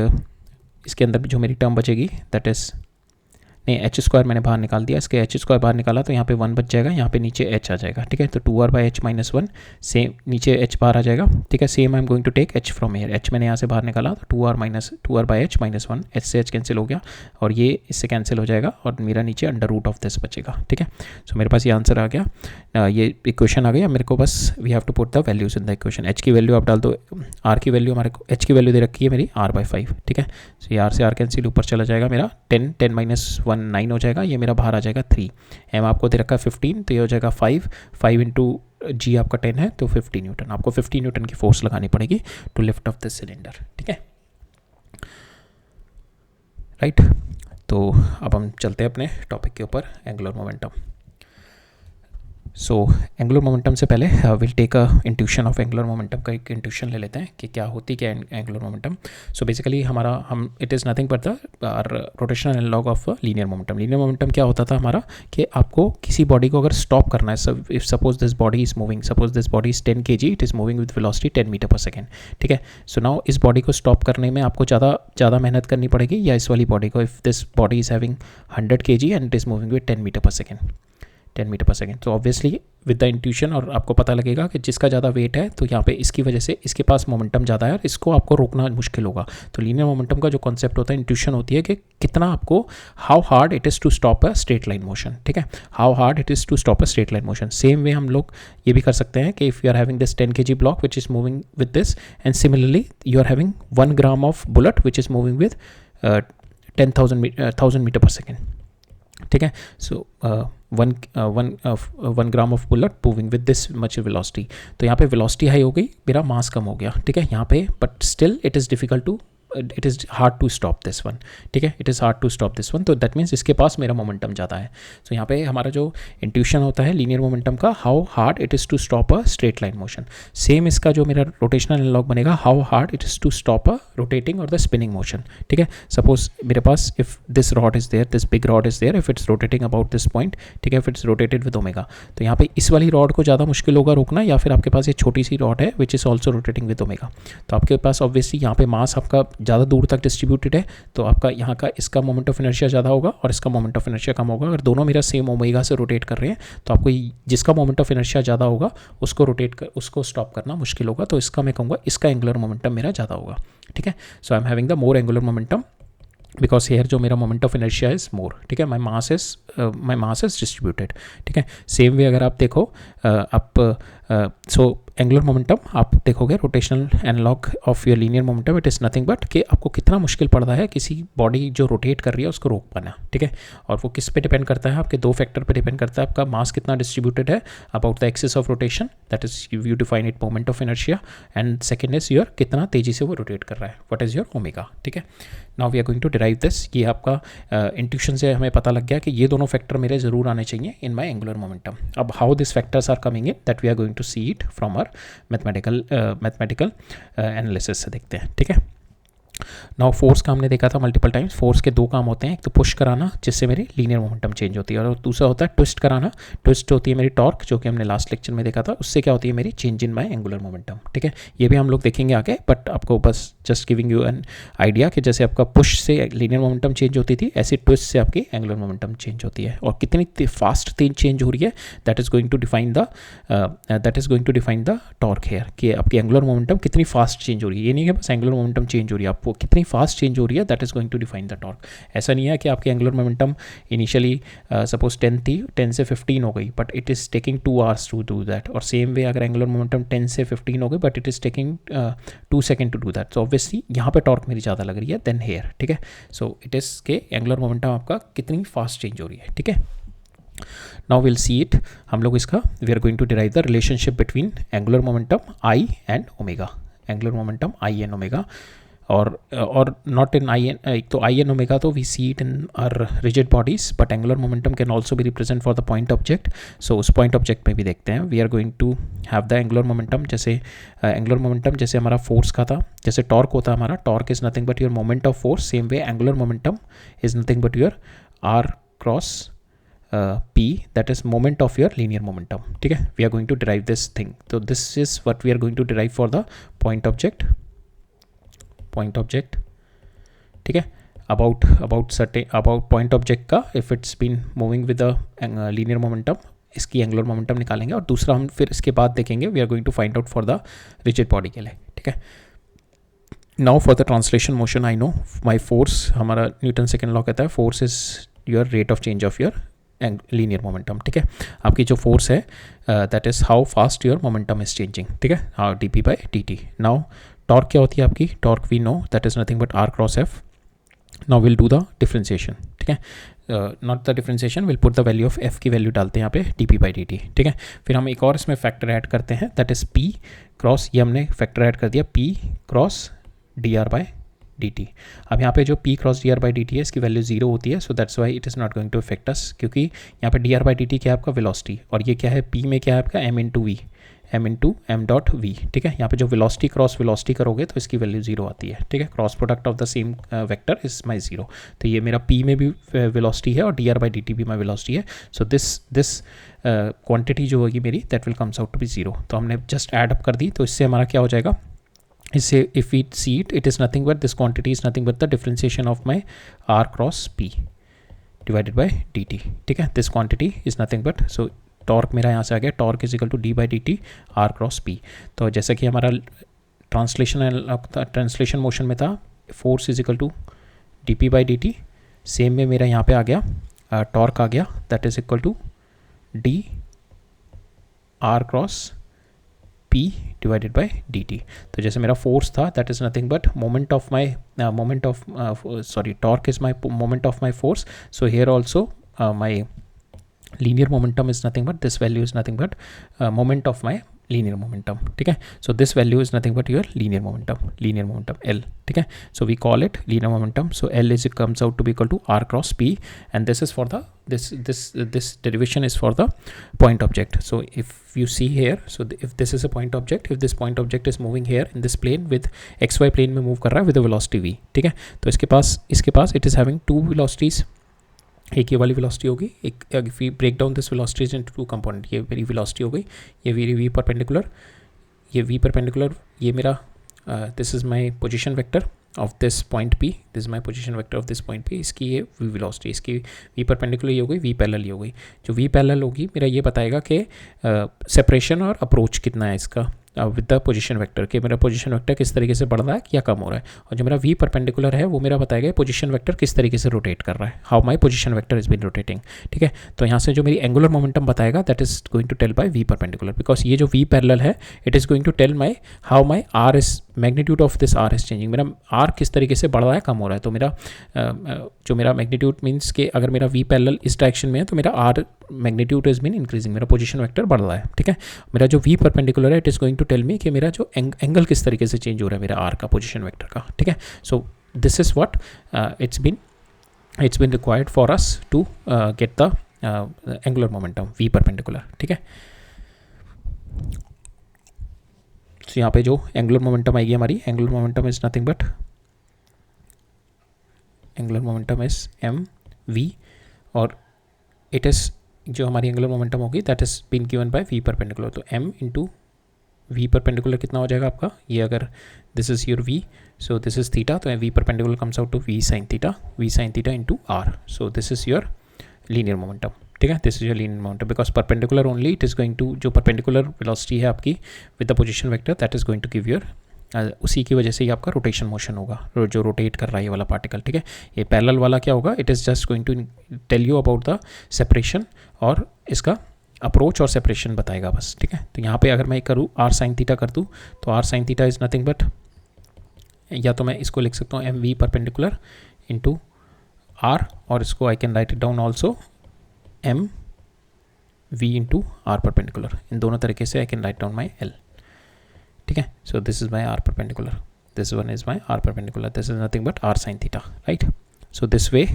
इसके अंदर भी जो मेरी टर्म बचेगी, दैट इज़, नहीं, एच स्क्वायर मैंने बाहर निकाल दिया, इसके एच स्क्वायर बाहर निकाला तो यहाँ पे 1 बच जाएगा, यहाँ पे नीचे एच आ जाएगा, ठीक है. तो 2r by H minus 1, same नीचे एच बाहर आ जाएगा, ठीक है. Same I am going to take H from here, H मैंने यहाँ से बाहर निकाला तो 2r by H minus 1, H से एच कैंसिल हो गया, और ये इससे कैंसिल हो जाएगा, और मेरा नीचे अंडर रूट ऑफ दिस बचेगा, ठीक है. सो मेरे पास ये आंसर आ गया, ये इक्वेशन आ गया. मेरे को बस we have to put the values in the equation. H की वैल्यू आप डाल दो, आर की वैल्यू, हमारे को एच की वैल्यू दे रखी है मेरी r/5, ठीक है. सो ये r से r कैंसिल, ऊपर चला जाएगा मेरा 10 माइनस 1 9 हो जाएगा, ये मेरा बाहर आ जाएगा 3. एम आपको दे रखा है 15, तो ये हो जाएगा 5 इंटू जी आपका 10 है, तो 50 न्यूटन. आपको 50 न्यूटन की फोर्स लगानी पड़ेगी to lift off this cylinder, ठीक है, राइट. तो अब हम चलते हैं अपने टॉपिक के ऊपर, angular momentum. So angular momentum से पहले will take a intuition of angular momentum का एक इंट्यूशन ले लेते हैं कि क्या होती क्या एंगुलर मोमेंटम. सो बेसिकली हम it is nothing but the rotational analog of linear momentum. Linear momentum क्या होता था हमारा, कि आपको किसी बॉडी को अगर स्टॉप करना है, if suppose this body is moving, suppose this body is 10 kg, it is moving with velocity 10 metre per second, ठीक है. सो नाउ इस बॉडी को स्टॉप करने में आपको ज़्यादा मेहनत करनी पड़ेगी, या इस वाली बॉडी को, if this body is having 100 kg and it is moving with 10 metre per second. तो ऑब्वियसली विद द इंट्यूशन, और आपको पता लगेगा कि जिसका ज़्यादा वेट है तो यहाँ पे इसकी वजह से इसके पास मोमेंटम ज़्यादा है, और इसको आपको रोकना मुश्किल होगा. तो लीनियर मोमेंटम का जो कॉन्सेप्ट होता है, इंट्यूशन होती है कि कितना आपको, how hard it is to stop a straight line motion, ठीक है, how hard it is to stop a straight line motion. Same way हम लोग ये भी कर सकते हैं कि if you are having this 10 kg block which is moving with this, and similarly you are having 1 gram of bullet which is moving with 10,000 metre per second, ठीक है. So 1 gram of bullet moving with this much velocity. तो यहाँ पे velocity high हो गई, मेरा मास कम हो गया, ठीक है, यहाँ पे, but still it is difficult to, it is hard to stop this one, ठीक है, it is hard to stop this one. तो दैट मीन्स इसके पास मेरा मोमेंटम ज़्यादा है. सो यहाँ पे हमारा जो इंट्यूशन होता है लीनियर मोमेंटम का, how hard it is to stop a straight line motion. Same इसका जो मेरा रोटेशनल एनालॉग बनेगा, how hard it is to stop a rotating और द स्पिनिंग मोशन, ठीक है. सपोज मेरे पास, if this rod is there, this big rod is there, if it's rotating about this point, ठीक है, if it's rotated with omega, तो यहाँ पे इस वाली रॉड को ज़्यादा मुश्किल होगा रोकना, या फिर आपके पास ये छोटी सी रॉड है which is also rotating with omega. तो आपके पास ऑब्वियसली यहाँ पे मास आपका ज़्यादा दूर तक डिस्ट्रीब्यूटेड है तो आपका यहाँ का इसका मोमेंट ऑफ इनर्शिया ज़्यादा होगा और इसका मोमेंट ऑफ इनर्शिया कम होगा। अगर दोनों मेरा सेम ओमेगा से रोटेट कर रहे हैं तो आपको जिसका मोमेंट ऑफ इनर्शिया ज़्यादा होगा उसको स्टॉप करना मुश्किल होगा, तो इसका मैं कहूँगा इसका एंगुलर मोमेंटम मेरा ज़्यादा होगा। ठीक है, so I am having the more angular momentum because here जो मेरा moment of inertia is more. ठीक है, माई मास इज डिस्ट्रीब्यूटेड। ठीक है, सेम वे अगर आप देखो आप सो एंगुलर मोमेंटम आप देखोगे rotational analog of your linear momentum it is nothing but कि आपको कितना मुश्किल पड़ता है किसी बॉडी जो रोटेट कर रही है उसको रोक पाना। ठीक है, और वो किस पे डिपेंड करता है, आपके दो फैक्टर पे डिपेंड करता है। आपका मास कितना डिस्ट्रीब्यूटेड है about the axis of rotation, that is you define it moment of inertia, and second is your कितना तेजी से वो रोटेट कर रहा है, व्हाट इज योर ओमेगा। ठीक है, now we are going to derive this. ये आपका इंट्यूशन से हमें पता लग गया कि ये दोनों फैक्टर मेरे जरूर आने चाहिए इन माई एंगुलर मोमेंटम। अब how this factors are coming in that we are going to see it from our mathematical analysis से देखते हैं। ठीक है, नाउ फोर्स का हमने देखा था मल्टीपल टाइम्स। फोर्स के दो काम होते हैं, एक तो पुश कराना जिससे मेरी लीनियर मोमेंटम चेंज होती है, और दूसरा होता है ट्विस्ट कराना। ट्विस्ट होती है मेरी टॉर्क जो कि हमने लास्ट लेक्चर में देखा था, उससे क्या होती है मेरी change in my angular momentum. ठीक है, ये भी हम लोग देखेंगे आगे, बट आपको बस just giving you an idea कि जैसे आपका पुश से लीनियर मोमेंटम चेंज होती थी ऐसे ट्विस्ट से आपकी एंगुलर मोमेंटम चेंज होती है, और कितनी फास्ट चेंज हो रही है that is going to define the torque here कि आपकी एंगुलर मोमेंटम कितनी फास्ट चेंज हो रही है। ये नहीं है बस एंगुलर मोमेंटम चेंज हो रही है, आपको कितनी फास्ट चेंज हो रही है that is going to define the torque. ऐसा नहीं है कि आपकी एंगुलर मोमेंटम इनिशियली सपोज 10 थी, 10 से 15 हो गई, but it is taking 2 hours to do that. और सेम वे अगर एंगुलर मोमेंटम 10 से 15 हो गई but it is taking 2 seconds to do that, तो ऑब्वियसली यहाँ पे टॉर्क मेरी ज़्यादा लग रही है देन हेयर। ठीक है, सो इट इज़ के एंगुलर मोमेंटम आपका कितनी फास्ट चेंज हो रही है। ठीक है, नाउ विल सी इट। हम लोग इसका we are going to derive the relationship between angular momentum I and omega. Angular momentum I and omega, और नॉट इन आई एन, एक तो आई एन ओमेगा तो we see it in our rigid bodies, but angular momentum can also be represent for the point object. So उस point object में भी देखते हैं। We are going to have the angular momentum, जैसे angular momentum जैसे हमारा force का था, जैसे टॉर्क होता है हमारा, torque is nothing but your moment of force, same way angular momentum is nothing but your R cross P, that is moment of your linear momentum. ठीक है, we are going to derive this thing. So this is what we are going to derive for the point object. ठीक है, about point object का if it's been moving with the linear momentum, इसकी angular momentum निकालेंगे, और दूसरा हम फिर इसके बाद देखेंगे we are going to find out for the rigid body के लिए। ठीक है, now for the translation motion I know my force, हमारा न्यूटन सेकेंड लॉ कहता है force is your rate of change of your linear momentum. ठीक है, आपकी जो फोर्स है that is how fast your momentum is changing. ठीक है, हाँ D P by D T. Now torque क्या होती है आपकी, torque we know that is nothing but R cross F. Now will do the differentiation. ठीक है, not the differentiation, will put the value of F की value डालते हैं यहाँ पे D P by D T. ठीक है, फिर हम एक और इसमें फैक्टर ऐड करते हैं दैट इज पी क्रॉस, ये हमने फैक्टर ऐड कर दिया P cross D R by D T. अब यहाँ पे जो P cross D R by D T है इसकी वैल्यू 0 होती है, so that's why it is not going to affect us, क्योंकि यहाँ पे D R by D T क्या है आपका वेलोसिटी, और ये क्या है पी में क्या है आपका M into V, M into M dot V. ठीक है, यहाँ पे जो वेलोसिटी क्रॉस वेलोसिटी करोगे तो इसकी वैल्यू 0 आती है। ठीक है, cross product of the same vector is my 0, तो ये मेरा पी में भी वेलोसिटी है और D R by D T भी माई वेलोसिटी है। सो दिस क्वान्टिटी जो होगी मेरी that will comes out to be 0। तो हमने जस्ट एड अप कर दी, तो इससे हमारा क्या हो जाएगा, इससे if we see it, it is nothing but this quantity is nothing but the differentiation of my R cross P divided by D T. ठीक है, this quantity is nothing but, so torque मेरा यहाँ से आ गया, torque is equal to D by D T R cross P. तो जैसा कि हमारा ट्रांसलेशन मोशन में था force is equal to D P by D T, same में मेरा यहाँ पे आ गया टॉर्क आ गया that is equal to D R cross P divided by D T. तो जैसे मेरा फोर्स था that is nothing but moment of my torque is my moment of my force, so here also my linear momentum is nothing but this value is nothing but moment of my linear momentum. ठीक है, so this value is nothing but your linear momentum L. ठीक है, so we call it linear momentum, so L is, it comes out to be equal to R cross P, and this is for the this derivation is for the point object. So if you see here, so if this is a point object, if this point object is moving here in this plane with xy plane में move कर रहा है with a velocity v. ठीक है, तो इसके पास it is having two velocities, एक ये वाली वेलोसिटी होगी, एक if we break down this velocities into two component, ये मेरी वेलोसिटी हो गई, ये मेरी वी परपेंडिकुलर, ये मेरा this is my position vector, of this point P, this is my position vector of this point P, इसकी ये वी वेलोसिटी, इसकी वी परपेंडिकुलर ये हो गई, वी पैरेलल ये हो गई। जो वी पैरेलल होगी मेरा ये बताएगा कि सेपरेशन और अप्रोच कितना है इसका विद द पोजीशन वेक्टर, कि मेरा पोजीशन वेक्टर किस तरीके से बढ़ रहा है या कम हो रहा है। और जो मेरा वी परपेंडिकुलर है वो मेरा बताएगा पोजीशन वेक्टर किस तरीके से रोटेट कर रहा है, how my position vector is been rotating. ठीक है, तो यहाँ से जो मेरी एंगुलर मोमेंटम बताएगा that is going to tell by V perpendicular, because ये जो वी पैरेलल है it is going to tell my how my R is magnitude of this R is changing, मेरा आर किस तरीके से बढ़ रहा है कम हो रहा है। तो मेरा जो मेरा मैग्नीट्यूड मीन्स कि अगर मेरा वी पैरेलल इस डायरेक्शन में है तो मेरा R magnitude is been increasing, मेरा पोजीशन वेक्टर बढ़ रहा है। ठीक है, मेरा जो वी परपेंडिकुलर है it is going to tell me कि मेरा जो एंगल किस तरीके से चेंज हो रहा है मेरा आर का पोजीशन वेक्टर का। ठीक है, so this is what it's been required for us to get the angular momentum V perpendicular. ठीक है, तो यहाँ पे जो एंगुलर मोमेंटम आएगी हमारी, angular momentum is nothing but angular momentum is M V, और इट इज़ जो हमारी एंगुलर मोमेंटम होगी that is been given by V perpendicular. तो एम इंटू वी परपेंडिकुलर कितना हो जाएगा आपका, ये अगर this is your V, so this is theta, तो V perpendicular comes out to V sine theta into R, so this is your linear momentum. ठीक है, this is your linear momentum because perpendicular only it is going to, जो perpendicular velocity है आपकी with the position vector that is going to give your, उसी की वजह से ही आपका रोटेशन मोशन होगा, जो रोटेट कर रहा है ये वाला पार्टिकल। ठीक है, ये पैरेलल वाला क्या होगा, it is just going to tell you about the separation और इसका अप्रोच और सेपरेशन बताएगा बस। ठीक है, तो यहाँ पे अगर मैं करूँ आर साइन थीटा कर दूँ तो R sine theta is nothing but, या तो मैं इसको लिख सकता हूँ M V perpendicular into R, और इसको I can write it down also M V into R perpendicular, इन दोनों तरीके से I can write down my L. ठीक है, so this is my R perpendicular, this one is my R perpendicular, this is nothing but R sine theta, right. So this way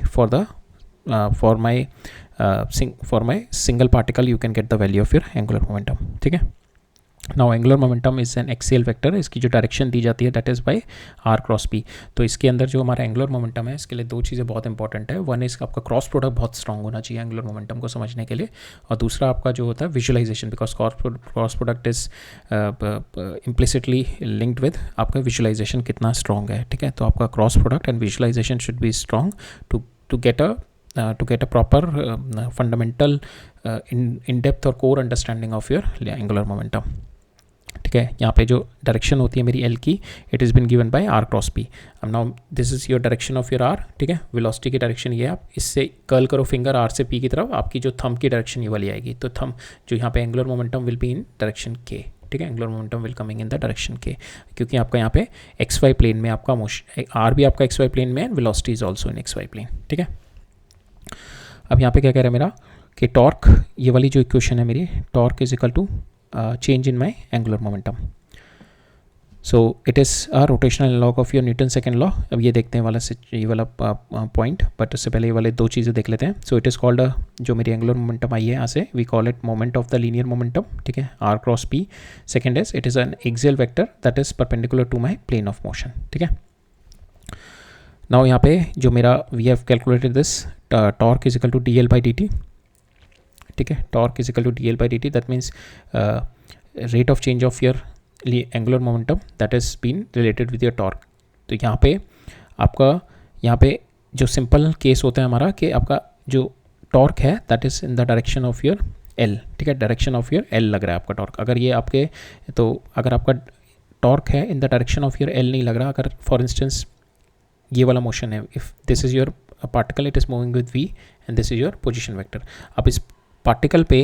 for my single particle you can get the value of your angular momentum। ठीक है, now angular momentum is an axial vector, इसकी जो direction दी जाती है that is by r cross p। तो इसके अंदर जो हमारा एंगुलर मोमेंटम है इसके लिए दो चीज़ें बहुत इंपॉर्टेंट है, वन इज आपका क्रॉस प्रोडक्ट बहुत स्ट्रांग होना चाहिए एंगुलर मोमेंटम को समझने के लिए, और दूसरा आपका जो होता है visualisation, because cross product is implicitly linked with आपका विजुअलाइजेशन कितना स्ट्रांग है। ठीक है, तो आपका cross product and visualisation should be strong to get a proper fundamental in-depth और core understanding of your angular momentum। ठीक है, यहाँ पे जो डायरेक्शन होती है मेरी एल की it is been given by R cross P. अब now this is your direction of your R. ठीक है, वेलोसिटी की डायरेक्शन ये है, आप इससे कर्ल करो फिंगर आर से पी की तरफ, आपकी जो थंब की डायरेक्शन ये वाली आएगी, तो थंब जो यहाँ पे angular momentum will be in direction के। ठीक है, angular momentum will coming in the direction के, क्योंकि आपका यहाँ पे एक्स वाई प्लेन में आपका मोशन, आर भी आपका एक्स वाई प्लेन में है, velocity is also in x Y plane. ठीक है, अब यहाँ पे क्या कह रहा है मेरा कि टॉर्क, ये वाली जो इक्वेशन है मेरी, torque is equal to change in my angular momentum, so it is a rotational log of your Newton second law. अब ये देखते हैं ये वाला पॉइंट, बट उससे पहले ये वाले दो चीज़ें देख लेते हैं। सो इट इज़ कॉल्ड जो मेरी एंगुलर मोमेंटम आई है यहाँ से, we call it moment of the linear momentum. ठीक है, R cross P. Second is it is an axial vector that is perpendicular to my plane of motion. ठीक है, now यहाँ पे जो मेरा we have calculated this torque is equal to D L by D T. ठीक है, torque is equal to D L by D T, that means rate of change of your angular momentum that is been related with your torque. तो यहाँ पे आपका यहाँ पे जो simple case होता है हमारा कि आपका जो टॉर्क है that is in the direction of your L. ठीक है, डायरेक्शन ऑफ योर एल लग रहा है आपका टॉर्क, अगर ये आपके, तो अगर आपका टॉर्क है in the direction of your L नहीं लग रहा, अगर फॉर इंस्टेंस ये वाला मोशन है, if this is your particle it is moving with V and this is your position vector, अब इस पार्टिकल पे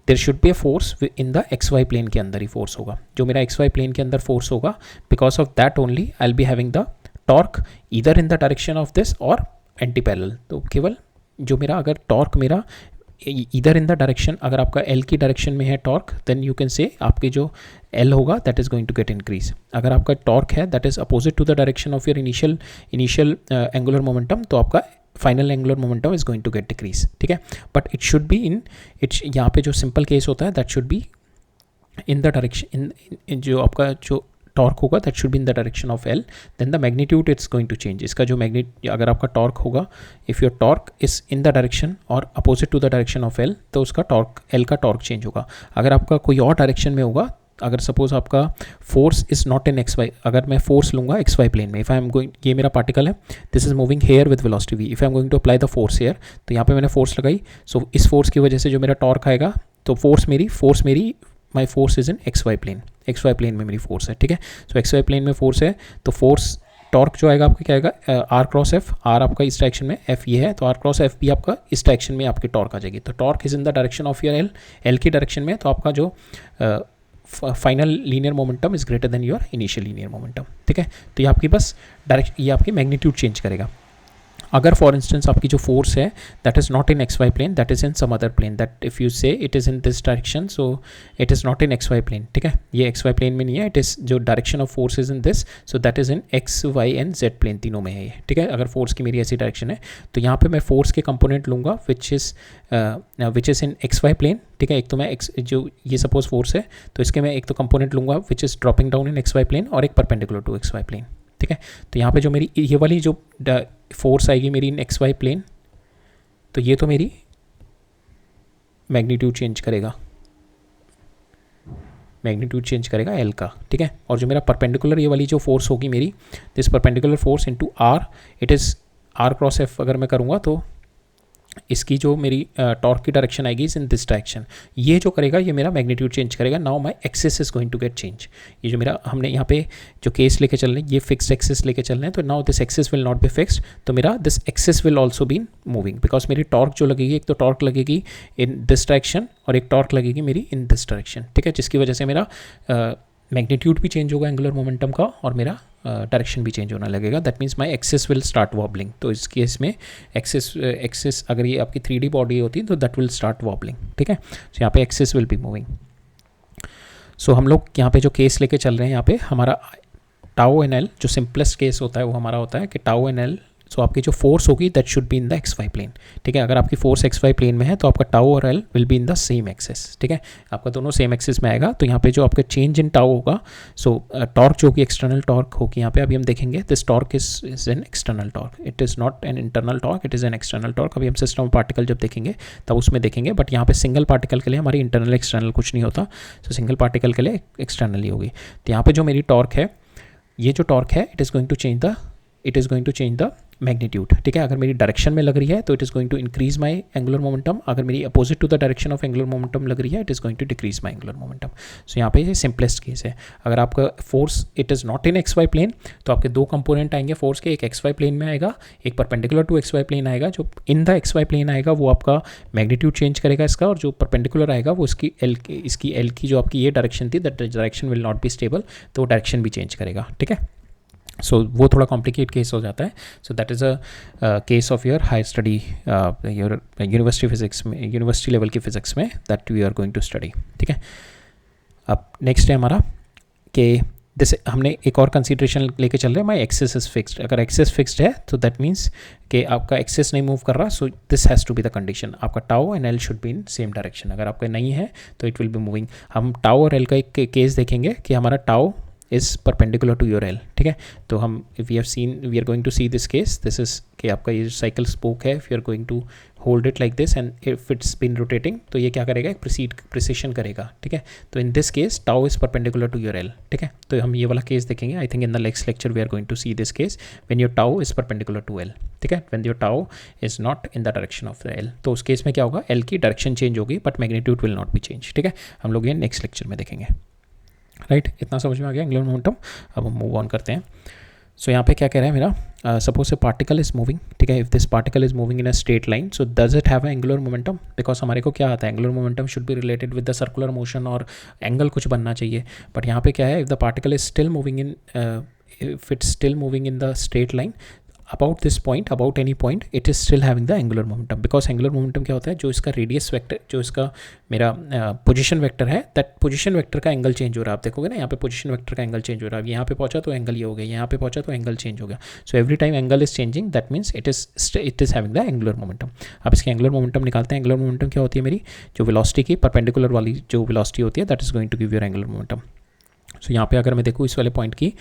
there should be a force in the X Y plane के अंदर ही फोर्स होगा, जो मेरा एक्स वाई प्लेन के अंदर फोर्स होगा, because of that only I will be having the torque either in the direction of this और anti parallel. तो केवल जो मेरा अगर टॉर्क मेरा इधर इन द डायरेक्शन, अगर आपका एल की डायरेक्शन में है torque, then you can say आपके जो एल होगा that is going to get increase. अगर आपका टॉर्क है that is opposite to the direction of your initial angular momentum, तो आपका final angular momentum is going to get decrease. ठीक है, but it should be in its, यहाँ पे जो सिंपल केस होता है that should be in the direction, in जो आपका जो टॉर्क होगा that should be in the direction of L, then the magnitude it's going to change. इसका जो अगर आपका टॉर्क होगा, if your torque is in the direction और opposite to the direction of L, तो उसका टॉर्क एल का torque change होगा। अगर आपका कोई और डायरेक्शन में होगा अगर सपोज आपका force is not in x Y, अगर मैं फोर्स लूँगा एक्स वाई प्लेन में, इफ़ आई एम गोइंग, ये मेरा पार्टिकल है, this is moving here with velocity V, if I am going to apply the force here, तो यहाँ पे मैंने फोर्स लगाई, सो इस फोर्स की वजह से जो मेरा टॉर्क आएगा, तो फोर्स मेरी my force is in x Y plane में मेरी फोर्स है, ठीक है। सो एक्स वाई प्लेन में फोर्स है, तो फोर्स टॉर्क जो आएगा आपका क्या आएगा, आर क्रॉस एफ, आर आपका इस डायरेक्शन में, एफ ये है, तो आर क्रॉस एफ भी आपका इस डायरेक्शन में आपकी टॉर्क आ जाएगी। तो torque is in the direction of your L, L की डायरेक्शन में, तो आपका जो final linear momentum is greater than your initial linear momentum, ठीक है। तो ये आपकी बस डायरेक्शन, ये आपकी मैग्नीट्यूड चेंज करेगा। अगर फॉर इंस्टेंस आपकी जो फोर्स है that is not in x Y plane, that is in some other plane, that if you say it is in this direction, so it is not in x Y plane, ठीक है। ये X Y plane में नहीं है, it is जो direction of force is in this, so that is in x Y and Z plane, तीनों में है ये, ठीक है। अगर फोर्स की मेरी ऐसी डायरेक्शन है, तो यहाँ पे मैं फोर्स के कंपोनेंट लूँगा which is in x Y plane, ठीक है। एक तो मैं एक्स, जो ये सपोज फोर्स है, तो इसके मैं एक तो कंपोनेंट लूँगा which is dropping down in x Y plane, और एक perpendicular to X Y plane, ठीक है। तो यहाँ पे जो मेरी ये वाली जो फोर्स आएगी मेरी इन एक्स वाई प्लेन, तो ये तो मेरी मैग्नीट्यूड चेंज करेगा, एल का, ठीक है। और जो मेरा परपेंडिकुलर ये वाली जो फोर्स होगी मेरी, this perpendicular force into R, it is are cross F अगर मैं करूँगा, तो इसकी जो मेरी टॉर्क की डायरेक्शन आएगी इज इन दिस डायरेक्शन, ये जो करेगा ये मेरा मैग्नीट्यूड चेंज करेगा। Now my axis is going to get change. ये जो मेरा हमने यहाँ पे जो केस लेके चल रहे हैं, ये फिक्स्ड एक्सिस लेके चल रहे हैं, तो now this axis will not be fixed, तो मेरा this axis will also be moving, because मेरी टॉर्क जो लगेगी, एक तो टॉर्क लगेगी इन दिस डायरेक्शन और एक टॉर्क लगेगी मेरी इन दिस डायरेक्शन, ठीक है, जिसकी वजह से मेरा मैग्नीट्यूड भी चेंज होगा एंगुलर मोमेंटम का, और मेरा डायरेक्शन भी चेंज होने लगेगा। That means my axis will start wobbling. तो इस केस में एक्सिस अगर ये आपकी 3D बॉडी होती है तो दैट विल स्टार्ट वॉबलिंग, ठीक है। सो यहाँ पे एक्सिस विल बी मूविंग। सो हम लोग यहाँ पे जो केस लेके चल रहे हैं, यहाँ पे हमारा टाउ एन एल, जो सिंपलेस्ट केस होता है वो हमारा होता है कि टाउ एन एल, सो आपकी जो फोर्स होगी that should be in the X Y plane, ठीक है। अगर आपकी फोर्स एक्स वाई प्लेन में है तो आपका टाउ और L will be in the same axis, ठीक है, आपका दोनों सेम एक्सिस में आएगा। तो यहाँ पे जो आपका चेंज इन टाउ होगा, सो टॉर्क जो कि एक्सटर्नल टॉर्क होगी, यहाँ पे अभी हम देखेंगे this torque is an external torque, it is not an internal torque, it is N external torque. अभी हम सिस्टम ऑफ पार्टिकल जब देखेंगे तब उसमें देखेंगे, बट यहाँ पे सिंगल पार्टिकल के लिए हमारी इंटरनल एक्सटर्नल कुछ नहीं होता, सो सिंगल पार्टिकल के लिए एक्सटर्नली होगी। तो यहाँ पे जो मेरी टॉर्क है, ये जो टॉर्क है, it is going to change the magnitude, ठीक है। अगर मेरी डायरेक्शन में लग रही है तो it is going to increase my angular momentum, अगर मेरी opposite to the direction of angular momentum लग रही है, it is going to decrease my angular momentum. So यहाँ पे ये सिंपलेस्ट केस है। अगर आपका force it is not in x Y plane, तो आपके दो कंपोनेंट आएंगे फोर्स के, एक एक्स वाई प्लेन में आएगा, एक perpendicular to X Y plane आएगा। जो in the X Y plane आएगा वो आपका मैग्नीट्यूड चेंज करेगा इसका, और जो परपेंडिकुलर आएगा वो इसकी एल की जो आपकी ये डायरेक्शन थी, that direction will not be stable, तो डायरेक्शन भी चेंज करेगा, ठीक है। सो वो थोड़ा कॉम्प्लिकेट केस हो जाता है। So that is a case of your high study, your university physics में, यूनिवर्सिटी लेवल की फिजिक्स में, that we are going to study, ठीक है। अब नेक्स्ट है हमारा कि जैसे हमने एक और कंसीडरेशन लेके चल रहे हैं, माई एक्सिस इज फिक्स्ड। अगर एक्सिस फिक्स्ड है तो दैट मीन्स कि आपका एक्सिस नहीं मूव कर रहा, so this has to be the condition, आपका tau and L should be in same direction. अगर आपका नहीं है तो इट विल बी मूविंग। हम टाउ और एल का एक केस देखेंगे कि हमारा tau is perpendicular to your L, ठीक है। तो हम we are going to see this case, this is कि आपका ये साइकिल स्पोक है, if you are going to hold it like this and if it's been rotating, तो ये क्या करेगा, एक प्रिसीशन करेगा, ठीक है। तो in this case tau is perpendicular to your L, ठीक है। तो हम ये वाला केस देखेंगे। I think in the next lecture we are going to see this case when your tau is perpendicular to L, ठीक है, when your tau is not in the direction of the L. तो उस case में क्या होगा, L की direction change होगी but magnitude will not B change, ठीक है। हम लोग ये नेक्स्ट लेक्चर में देखेंगे, राइट। इतना समझ में आ गया एंगुलर मोमेंटम। अब हम मूव ऑन करते हैं। सो यहाँ पे क्या कह रहा है मेरा, suppose A particle is moving, ठीक है, if this particle is moving in a straight line, so does it have angular momentum, because हमारे को क्या आता है, angular momentum should be related with the circular motion और एंगल कुछ बनना चाहिए। बट यहाँ पे क्या है, if the particle is still moving in, if it's still moving in the straight line, about this point, about any point, it is still having the angular momentum, because angular momentum क्या होता है, जो इसका radius vector, जो इसका मेरा position vector है, that position vector का एंगल चेंज हो रहा है। आप देखोगे ना, यहाँ पे पोजीशन वेक्टर का एंगल चेंज हो रहा है, यहाँ पे पहुँचा तो एंगल ये हो गया, यहाँ पे पहुँचा तो एंगल चेंज हो गया। So every time angle is changing, that means it is having the angular momentum. अब इसकी एंगुलर मोमेंटम निकालते हैं। एंगुलर मोमेंटम क्या होती है, मेरी जो वेलोसिटी की परपेंडिकुलर वाली जो वेलोसिटी होती है, that is going to give your angular momentum. So यहाँ पे अगर मैं देखूँ इस वाले पॉइंट की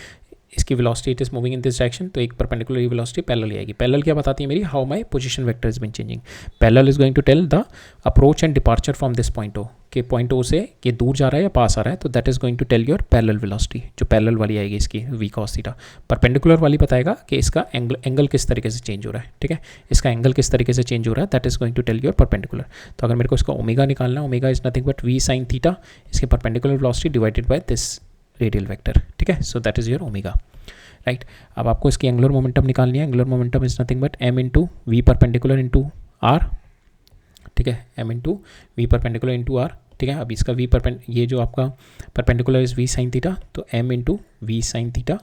इसकी velocity it is moving in this direction, तो एक परपेंडिकुलर वेलोसिटी पैरेलल आएगी। पैरेलल क्या बताती है मेरी, how my position vector is been changing. Parallel is going to tell the approach and departure from this point O, कि point ओ से ये दूर जा रहा है या पास आ रहा है, तो that is going to tell your parallel velocity, जो पैरेलल वाली आएगी इसकी वी कॉस थीटा। परपेंडिकुलर वाली बताएगा कि इसका एंगल किस तरीके से चेंज हो रहा है, ठीक है, इसका एंगल किस तरीके से चेंज हो रहा है, that is going to tell your perpendicular. तो अगर मेरे को इसका ओमेगा निकालना, omega is nothing but V sine theta, इसके perpendicular velocity divided by this radial vector, ठीक है, so that is your omega, right. अब आपको इसकी एंगुलर मोमेंटम निकालनी है। Angular momentum is nothing but M into V perpendicular into are, ठीक है, M into V perpendicular into are, ठीक है। अब इसका वी ये जो आपका perpendicular is V sine theta, तो M into V sine theta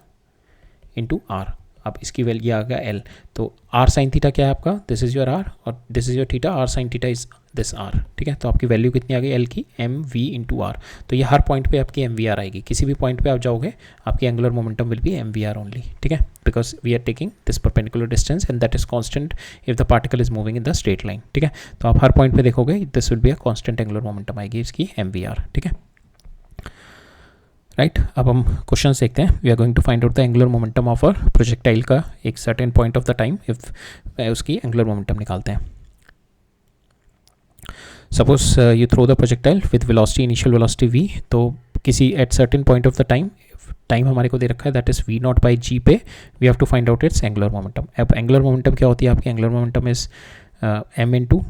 into are. अब इसकी वैल्यू आ गया एल, तो आर साइन थीटा क्या है आपका, दिस इज योर आर और this is your theta, R sine theta is this R, ठीक है। तो आपकी वैल्यू कितनी आ गई एल की, एम वी इंटू आर। तो ये हर पॉइंट पे आपकी एम वी आर आएगी, किसी भी पॉइंट पे आप जाओगे आपकी angular momentum will be M V R only, ठीक है, because we are taking this perpendicular distance and that is constant if the particle is moving in the straight line, ठीक है। तो आप हर पॉइंट पे देखोगे this will be a constant angular momentum आएगी इसकी एम वी आर, ठीक है, राइट। अब हम क्वेश्चन देखते हैं। We are going to find out the angular momentum of our projectile का एक certain point of the time, if उसकी एंगुलर मोमेंटम निकालते हैं। Suppose you throw the projectile with velocity, initial velocity v, तो किसी at certain point of the time हमारे को दे रखा है that is v naught by G पे, we have to find out its angular momentum. अब एंगुलर मोमेंटम क्या होती है आपकी, angular momentum is m into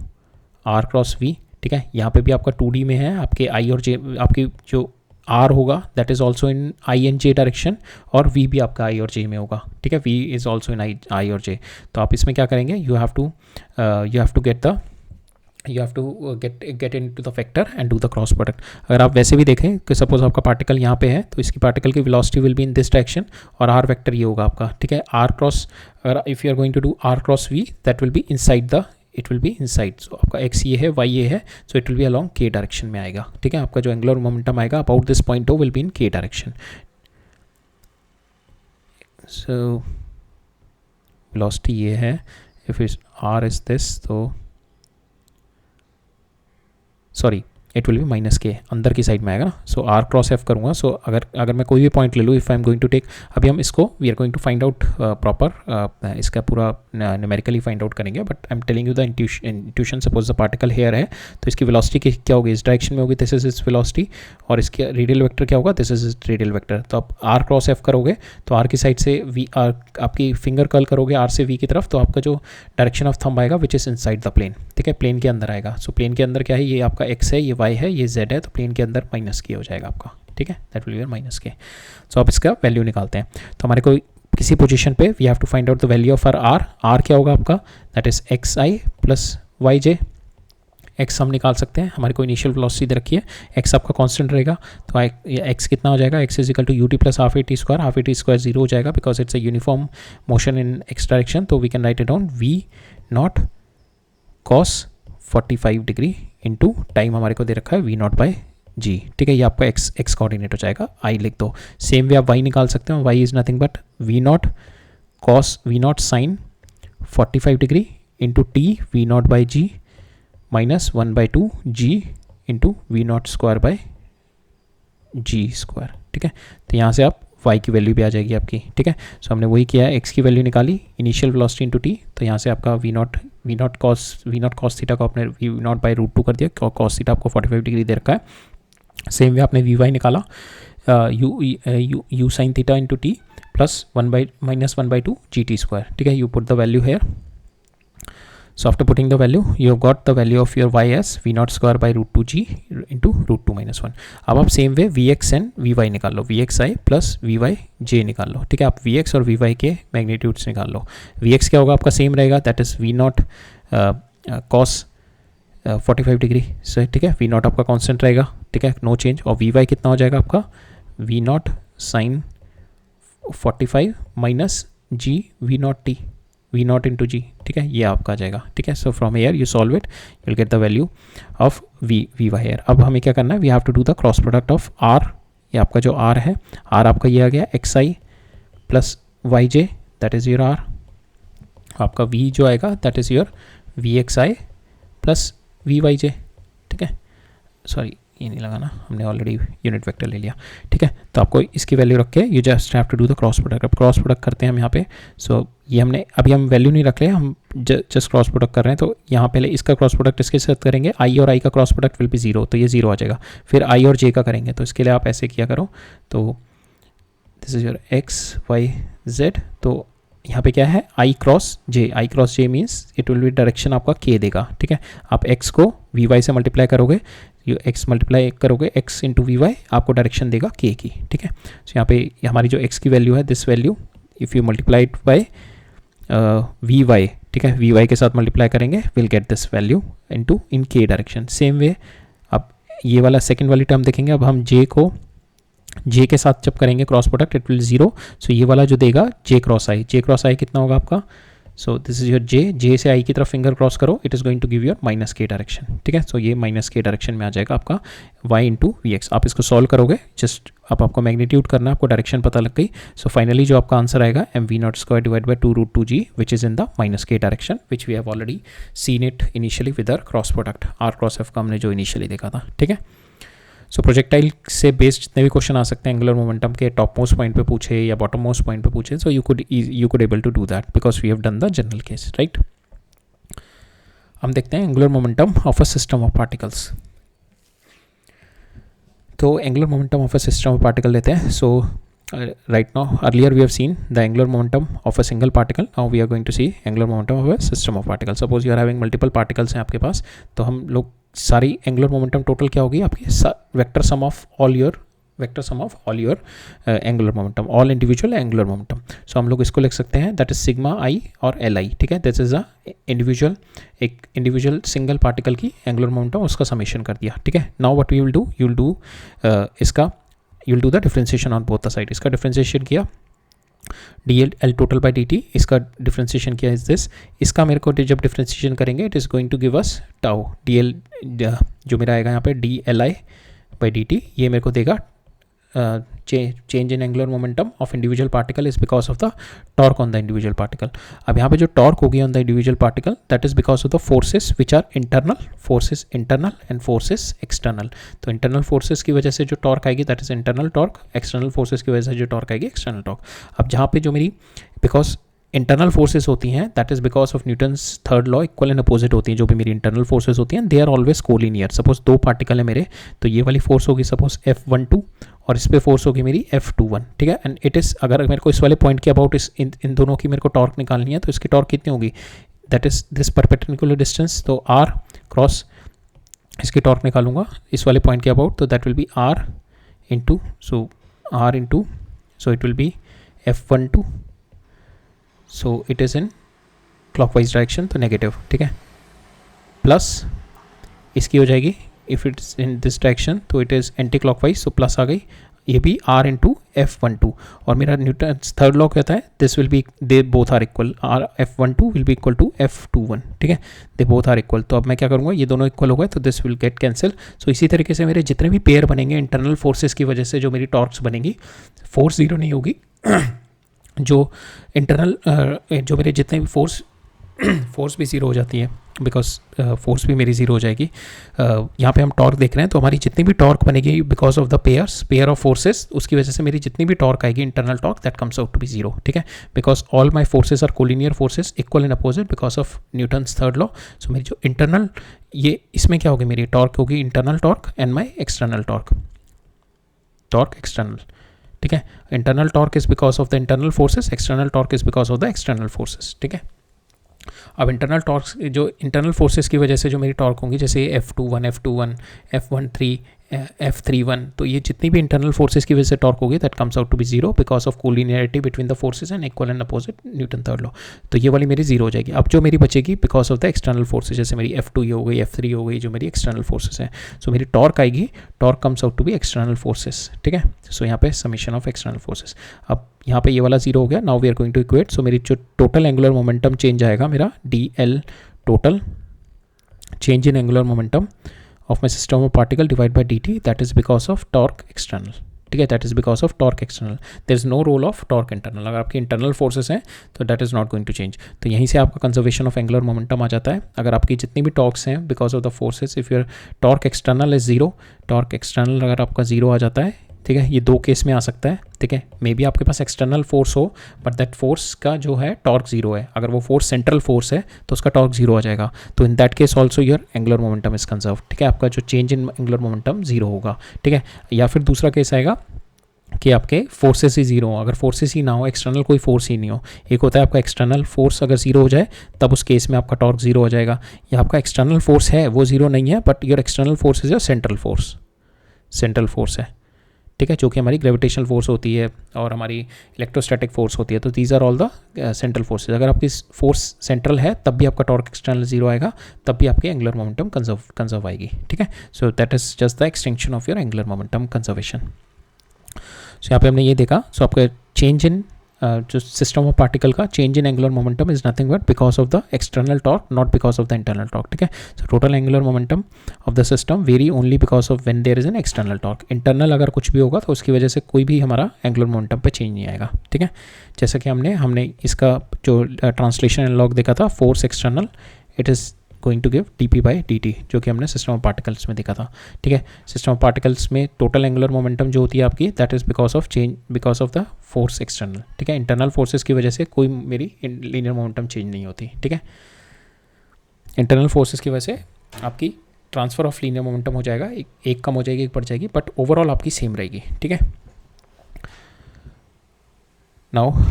are cross v, ठीक है। यहाँ पे भी आपका 2D में है, आपके i और j, आपकी जो r होगा that is also in i and j direction, और v भी आपका i और j में होगा, ठीक है, v is also in i और j। तो आप इसमें क्या करेंगे, you have to get into the factor and do the cross product. अगर आप वैसे भी देखें कि सपोज आपका पार्टिकल यहाँ पे है, तो इसकी पार्टिकल की velocity will be in this direction और आर वेक्टर ये होगा आपका, ठीक है, आर क्रॉस, अगर if you are going to do R cross V that will be inside the, it will be inside, so आपका एक्स ये है, वाई ये है, so it will be along K direction में आएगा, ठीक है। आपका जो एंगुलर मोमेंटम आएगा about this point O will be in K direction. So velocity ये है, if is R is this, तो sorry it will be minus K, अंदर की साइड में आएगा ना, सो आर क्रॉस एफ करूँगा। सो अगर मैं कोई भी पॉइंट ले लूँ, if I am going to take, अभी हम इसको we are going to find out proper, इसका पूरा न्यूमेरिकली फाइंड आउट करेंगे, but I am telling you the intuition. Suppose the particle here है, तो इसकी वेलोसिटी क्या होगी, इस डायरेक्शन में होगी, दिस इज इस वेलोसिटी, और इसके रेडियल वेक्टर क्या होगा, दिस इज इस रेडियल वेक्टर। तो आप आर क्रॉस एफ करोगे, तो आर की साइड से वी आर, आपकी फिंगर कर्ल करोगे आर से वी की तरफ, तो आपका जो डायरेक्शन ऑफ थंब आएगा which is inside the plane, ठीक है, प्लेन के अंदर आएगा। सो प्लेन के अंदर क्या है, ये आपका एक्स है, ये वाई है, ये जेड है, तो प्लेन के अंदर माइनस के हो जाएगा आपका, ठीक है, दैट विल बी माइनस के। सो आप इसका वैल्यू निकालते हैं। तो हमारे को किसी पोजीशन पे we have to find out the value of R क्या होगा आपका, that is X I plus Y J. X हम निकाल सकते हैं, हमारे को इनिशियल वेलोसिटी दे रखी है, एक्स आपका कांस्टेंट रहेगा, तो एक्स कितना हो जाएगा, X is equal to U T plus half A T square zero हो जाएगा, because it's a uniform motion in X direction. तो we can write it down V naught cos 45 degree into time हमारे को दे रखा है we naught by जी, ठीक है, ये आपका एक्स कोऑर्डिनेट हो जाएगा, आई लिख दो। सेम वे आप वाई निकाल सकते हो, Y is nothing but V naught sine 45 degree into T V naught by G minus 1/2 G into V naught square by G square, ठीक है। तो यहाँ से आप y की वैल्यू भी आ जाएगी आपकी, ठीक है। सो हमने वही किया है, x की वैल्यू निकाली, इनिशियल वेलोसिटी इंटू टी, तो यहाँ से आपका वी नॉट कॉस थीटा को आपने वी नॉट बाई रूट 2 कर दिया, कॉस थीटा आपको 45 डिग्री दे रखा है। सेम वे आपने वी वाई निकाला, you sign theta into T plus -1/2 G T square, ठीक है, you put the value hair. So after putting the value, you have got the value of your y as v naught square by root 2g into root 2 minus 1. अब आप same way vx and vy निकाल लो, vxi plus vyj निकाल लो, ठीक है। आप vx और vy के magnitudes निकाल लो। vx क्या होगा आपका सेम रहेगा, that is v not cos 45 degree से, ठीक है, v नॉट आपका कांस्टेंट रहेगा, ठीक है, नो चेंज। और vy कितना हो जाएगा आपका, v naught sine 45 minus G V naught T, V naught into G, ठीक है, ये आपका आ जाएगा, ठीक है। So from here you solve it, you will get the value of V Y here. अब हमें क्या करना है, we have to do the cross product of R, ये आपका जो आर है, आर आपका ये आ गया X I plus Y J, that is your R. आपका वी जो आएगा that is your V X I plus V Y J, ठीक है, सॉरी ये नहीं लगाना, हमने ऑलरेडी यूनिट वेक्टर ले लिया, ठीक है। तो आपको इसकी वैल्यू रख के you just have to do the cross product. अब क्रॉस प्रोडक्ट करते हैं हम यहाँ पे। सो ये हमने अभी हम वैल्यू नहीं रख रहे हैं, हम जस्ट क्रॉस प्रोडक्ट कर रहे हैं। तो यहाँ पहले इसका क्रॉस प्रोडक्ट इसके साथ करेंगे, आई और आई का क्रॉस प्रोडक्ट विल बी 0, तो ये 0 आ जाएगा। फिर आई और जे का करेंगे, तो इसके लिए आप ऐसे किया करो। तो this is your X Y Z. तो यहाँ पे क्या है, I cross J means it will be direction आपका के देगा, ठीक है। आप एक्स को वी वाई से मल्टीप्लाई करोगे, ये एक्स मल्टीप्लाई करोगे एक्स इंटू वी वाई, आपको डायरेक्शन देगा के की, ठीक है। तो यहाँ पे हमारी जो एक्स की वैल्यू है, this value if you multiply it by V Y, ठीक है, वी वाई के साथ मल्टीप्लाई करेंगे, will get this value into in K direction. Same way अब ये वाला सेकंड वाली टर्म देखेंगे। अब हम जे को जे के साथ जब करेंगे क्रॉस प्रोडक्ट, इट विल 0। सो ये वाला जो देगा जे क्रॉस आई कितना होगा आपका, so this is your J से आई की तरफ फिंगर क्रॉस करो, it is going to give your minus के डायरेक्शन, ठीक है। सो ये माइनस के डायरेक्शन में आ जाएगा आपका वाई इंटू वी एक्स। आप इसको सॉल्व करोगे, जस्ट अब आपको मैग्नीट्यूड करना, आपको डायरेक्शन पता लग गई। सो फाइनली जो आपका आंसर आएगा M V naught square divide by 2√2g which is in the minus के direction, which we have already seen it initially with our cross product, R cross F का हमने जो इनिशियली देखा था, ठीक है। सो प्रोजेक्टाइल से बेस्ड जितने भी क्वेश्चन आ सकते हैं एंगुलर मोमेंटम के, टॉप मोस्ट पॉइंट पे पूछे या बॉटम मोस्ट पॉइंट पे पूछे, so you could able to do that because we have done the general case, right. हम देखते हैं angular momentum of a system of particles. तो angular momentum of a system of particle लेते हैं। सो right now earlier we have seen the angular momentum of a single particle, now we are going to see angular momentum of a system of particles. suppose you are having multiple particles हैं आपके पास, तो हम लोग सारी angular momentum total क्या होगी आपकी, vector sum of all your angular momentum, all individual angular momentum. So हम लोग इसको लिख सकते हैं दैट इज सिग्मा आई और एल आई, ठीक है। दिस इज अ एक इंडिविजुअल सिंगल पार्टिकल की एंगुलर मोमेंटम, उसका समेशन कर दिया, ठीक है। Now what we will do, you will do the differentiation on both the side. इसका डिफ्रेंसिएशन किया D L total by D T, इसका डिफ्रेंसिएशन किया इज दिस। इसका मेरे को जब डिफ्रेंसिएशन करेंगे it is going to give us tau D L, जो मेरा आएगा यहाँ पे D L I by D T, ये मेरे को देगा change in angular momentum of individual particle is because of the torque on the individual particle. अब यहाँ पे जो टॉर्क होगी on the individual particle that is because of the forces which are internal, forces internal and forces external. तो internal forces की वजह से जो टॉर्क आएगी that is internal torque, external forces की वजह से जो टॉर्क आएगी एक्सटर्नल टॉर्क। अब जहाँ पे जो मेरी बिकॉज इंटरनल फोर्सेस होती हैं that is because of Newton's third law, equal and opposite होती हैं जो भी मेरी इंटरनल फोर्सेस होती हैं, they are always collinear. Suppose दो पार्टिकल है मेरे, तो ये वाली फोर्स होगी सपोज F12 और इस पे फोर्स होगी मेरी F21, ठीक है। एंड इट इज़, अगर मेरे को इस वाले पॉइंट के अबाउट इन दोनों की मेरे को टॉर्क निकालनी है, तो इसकी टॉर्क कितनी होगी, that is this perpendicular distance, तो R क्रॉस इसकी टॉर्क निकालूंगा इस वाले पॉइंट के अबाउट, तो that will be R into, so R into, so it will be F12, so it is in clockwise direction, तो नेगेटिव, ठीक है, प्लस इसकी हो जाएगी if it's in this direction तो it is anticlockwise, so plus आ गई, ये भी R इंटू F12। और मेरा न्यूटन थर्ड लॉ कहता है this will be, they both are equal, F12 will be equal to F21, ठीक है, दे बोथ आर इक्वल। तो अब मैं क्या करूँगा, ये दोनों इक्वल हो गए तो दिस विल गेट कैंसिल। सो इसी तरीके से मेरे जितने भी पेयर बनेंगे इंटरनल फोर्सेस की वजह से जो मेरी टॉर्क्स बनेंगी, फोर्स जीरो नहीं होगी जो इंटरनल जो मेरे जितने भी फोर्स भी ज़ीरो हो जाती है, बिकॉज फोर्स भी मेरी ज़ीरो हो जाएगी। यहाँ पे हम टॉर्क देख रहे हैं, तो हमारी जितनी भी टॉर्क बनेगी because of the pair of forces, उसकी वजह से मेरी जितनी भी टॉर्क आएगी internal torque that comes out to be zero, ठीक है, because all my forces are collinear forces equal and opposite because of Newton's third law. So मेरी जो इंटरनल, ये इसमें क्या होगी, मेरी टॉर्क होगी internal torque and my external torque external, ठीक है। Internal torque is because of the internal forces, external torque is because of the external forces, ठीक है। अब इंटरनल टॉर्क, जो इंटरनल फोर्सेस की वजह से जो मेरी टॉर्क होंगी, जैसे F21, F13, F31, तो ये जितनी भी इंटरनल फोर्सेस की वजह से टॉर्क होगी that comes out to be zero because of collinearity between the forces and equal and opposite Newton third law. तो ये वाली मेरी जीरो हो जाएगी। अब जो मेरी बचेगी because of the external forces, जैसे मेरी F2 हो गई, F3 हो गई, जो मेरी एक्सटर्नल फोर्सेस हैं, सो मेरी टॉर्क आएगी, torque comes out to be external forces, ठीक है। सो यहाँ पे समीशन ऑफ एक्सटर्नल फोर्सेस। अब यहाँ पे ये वाला जीरो हो गया, now we are going to equate. So मेरी जो टोटल एंगुलर मोमेंटम चेंज आएगा मेरा DL total change in angular momentum of my system of particle divided by dt, that is because of torque external, ठीक है, that is because of torque external, there is no role of torque internal. अगर आपकी internal forces हैं तो that is not going to change. तो यहीं से आपका कंजर्वेशन ऑफ एंगुलर मोमेंटम आ जाता है। अगर आपकी जितनी भी टॉर्क्स हैं because of the forces, if your torque external is zero, torque external अगर आपका जीरो आ जाता है, ठीक है, ये दो केस में आ सकता है, ठीक है, मे बी आपके पास एक्सटर्नल फोर्स हो बट दैट फोर्स का जो है टॉर्क जीरो है। अगर वो फोर्स सेंट्रल फोर्स है तो उसका टॉर्क जीरो आ जाएगा, तो इन that case also your angular momentum is conserve, ठीक है, आपका जो change in angular momentum zero होगा, ठीक है। या फिर दूसरा केस आएगा कि आपके फोर्सेस ही जीरो हो, अगर फोर्सेस ही ना हो, एक्सटर्नल कोई फोर्स ही नहीं हो। एक होता है आपका एक्सटर्नल फोर्स अगर जीरो हो जाए तब उस केस में आपका टॉर्क जीरो हो जाएगा, या आपका एक्सटर्नल फोर्स है वो जीरो नहीं है but your external force is your central force, central force है, ठीक है, जो कि हमारी ग्रेविटेशनल फोर्स होती है और हमारी इलेक्ट्रोस्टैटिक फोर्स होती है। तो these are all the central forces. अगर आपकी फोर्स सेंट्रल है तब भी आपका टॉर्क एक्सटर्नल जीरो आएगा, तब भी आपकी एंगुलर मोमेंटम कंजर्व आएगी, ठीक है। So that is just the extension of your angular momentum conservation. So यहाँ पे हमने ये देखा, सो आपका चेंज इन जो सिस्टम ऑफ पार्टिकल का change in angular momentum is nothing but because of the external torque, not because of the internal torque, ठीक है। So total angular momentum of the system very only because of when there is an external torque. Internal अगर कुछ भी होगा तो उसकी वजह से कोई भी हमारा एंगुलर मोमेंटम पे चेंज नहीं आएगा, ठीक है। जैसा कि हमने इसका जो ट्रांसलेशन एनालॉग देखा था, force external it is going to give dp by dt, जो कि हमने सिस्टम ऑफ पार्टिकल्स में देखा था, ठीक है। सिस्टम ऑफ पार्टिकल्स में टोटल एंगुलर मोमेंटम जो होती है आपकी, that is because of change, because of the force external, ठीक है। इंटरनल फोर्सेस की वजह से कोई मेरी लीनियर मोमेंटम चेंज नहीं होती, ठीक है। इंटरनल फोर्सेस की वजह से आपकी ट्रांसफर ऑफ लीनियर मोमेंटम हो जाएगा, एक कम हो जाएगी, एक बढ़ जाएगी, बट ओवरऑल आपकी सेम रहेगी, ठीक है। नाउ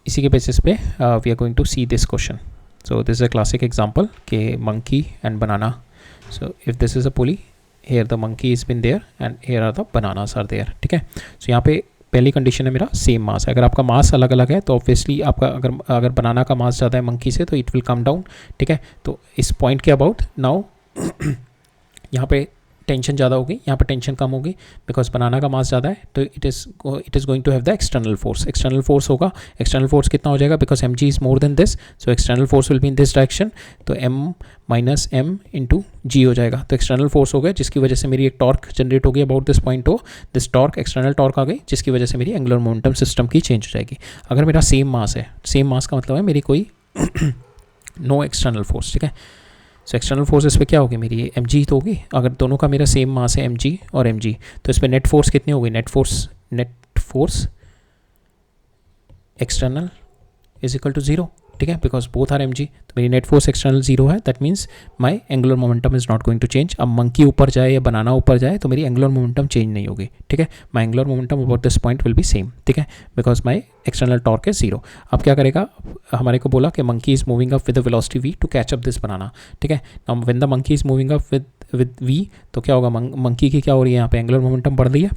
इसी के बेसिस पे we are going to see this question. So this is a classic example के monkey and banana. So if this is a pulley, here the monkey has been there and here are the bananas are there. ठीक है. So यहाँ पे पहली condition है मेरा same mass है. अगर आपका मास अलग अलग है तो ऑब्वियसली आपका अगर बनाना का मास ज़्यादा है मंकी से तो इट विल कम डाउन. ठीक है. तो इस पॉइंट के अबाउट नाउ यहाँ पे टेंशन ज़्यादा होगी, यहाँ पर टेंशन कम होगी बिकॉज बनाना का मास ज़्यादा है. तो it is going to have the external force. External force होगा, एक्सटर्नल फोर्स कितना हो जाएगा because m g is more than this. So external force will be in this direction. तो m minus m into g हो जाएगा. तो external force हो गया जिसकी वजह से मेरी एक टॉर्क जनरेट होगी अबाउट दिस पॉइंट. हो दिस टॉर्क एक्सटर्नल टॉर्क आ गई जिसकी वजह से मेरी एंगुलर मोमेंटम सिस्टम की चेंज हो जाएगी. अगर मेरा सेम मास है, सेम मास का मतलब है मेरी कोई नो एक्सटर्नल फोर्स. ठीक है. सो एक्सटर्नल फोर्स इस पर क्या होगी मेरी एम जी तो होगी. अगर दोनों का मेरा सेम मास है एम जी और एम जी तो इस पर नेट फोर्स कितनी होगी. Net force external is equal to zero. ठीक है. Because both are m g. तो मेरी नेट फोर्स एक्सटर्नल जीरो है. That means my angular momentum is not going to change. अब मंकी ऊपर जाए या बनाना ऊपर जाए तो मेरी एंगुलर मोमेंटम चेंज नहीं होगी. ठीक है. My angular momentum about this point will be same. ठीक है. Because my external torque is zero. अब क्या करेगा, हमारे को बोला कि monkey is moving up with the velocity v to catch up this banana. ठीक है. Now when the monkey is moving up with v तो क्या होगा, मंकी की क्या हो रही है यहाँ पे एंगुलर मोमेंटम बढ़ रही है.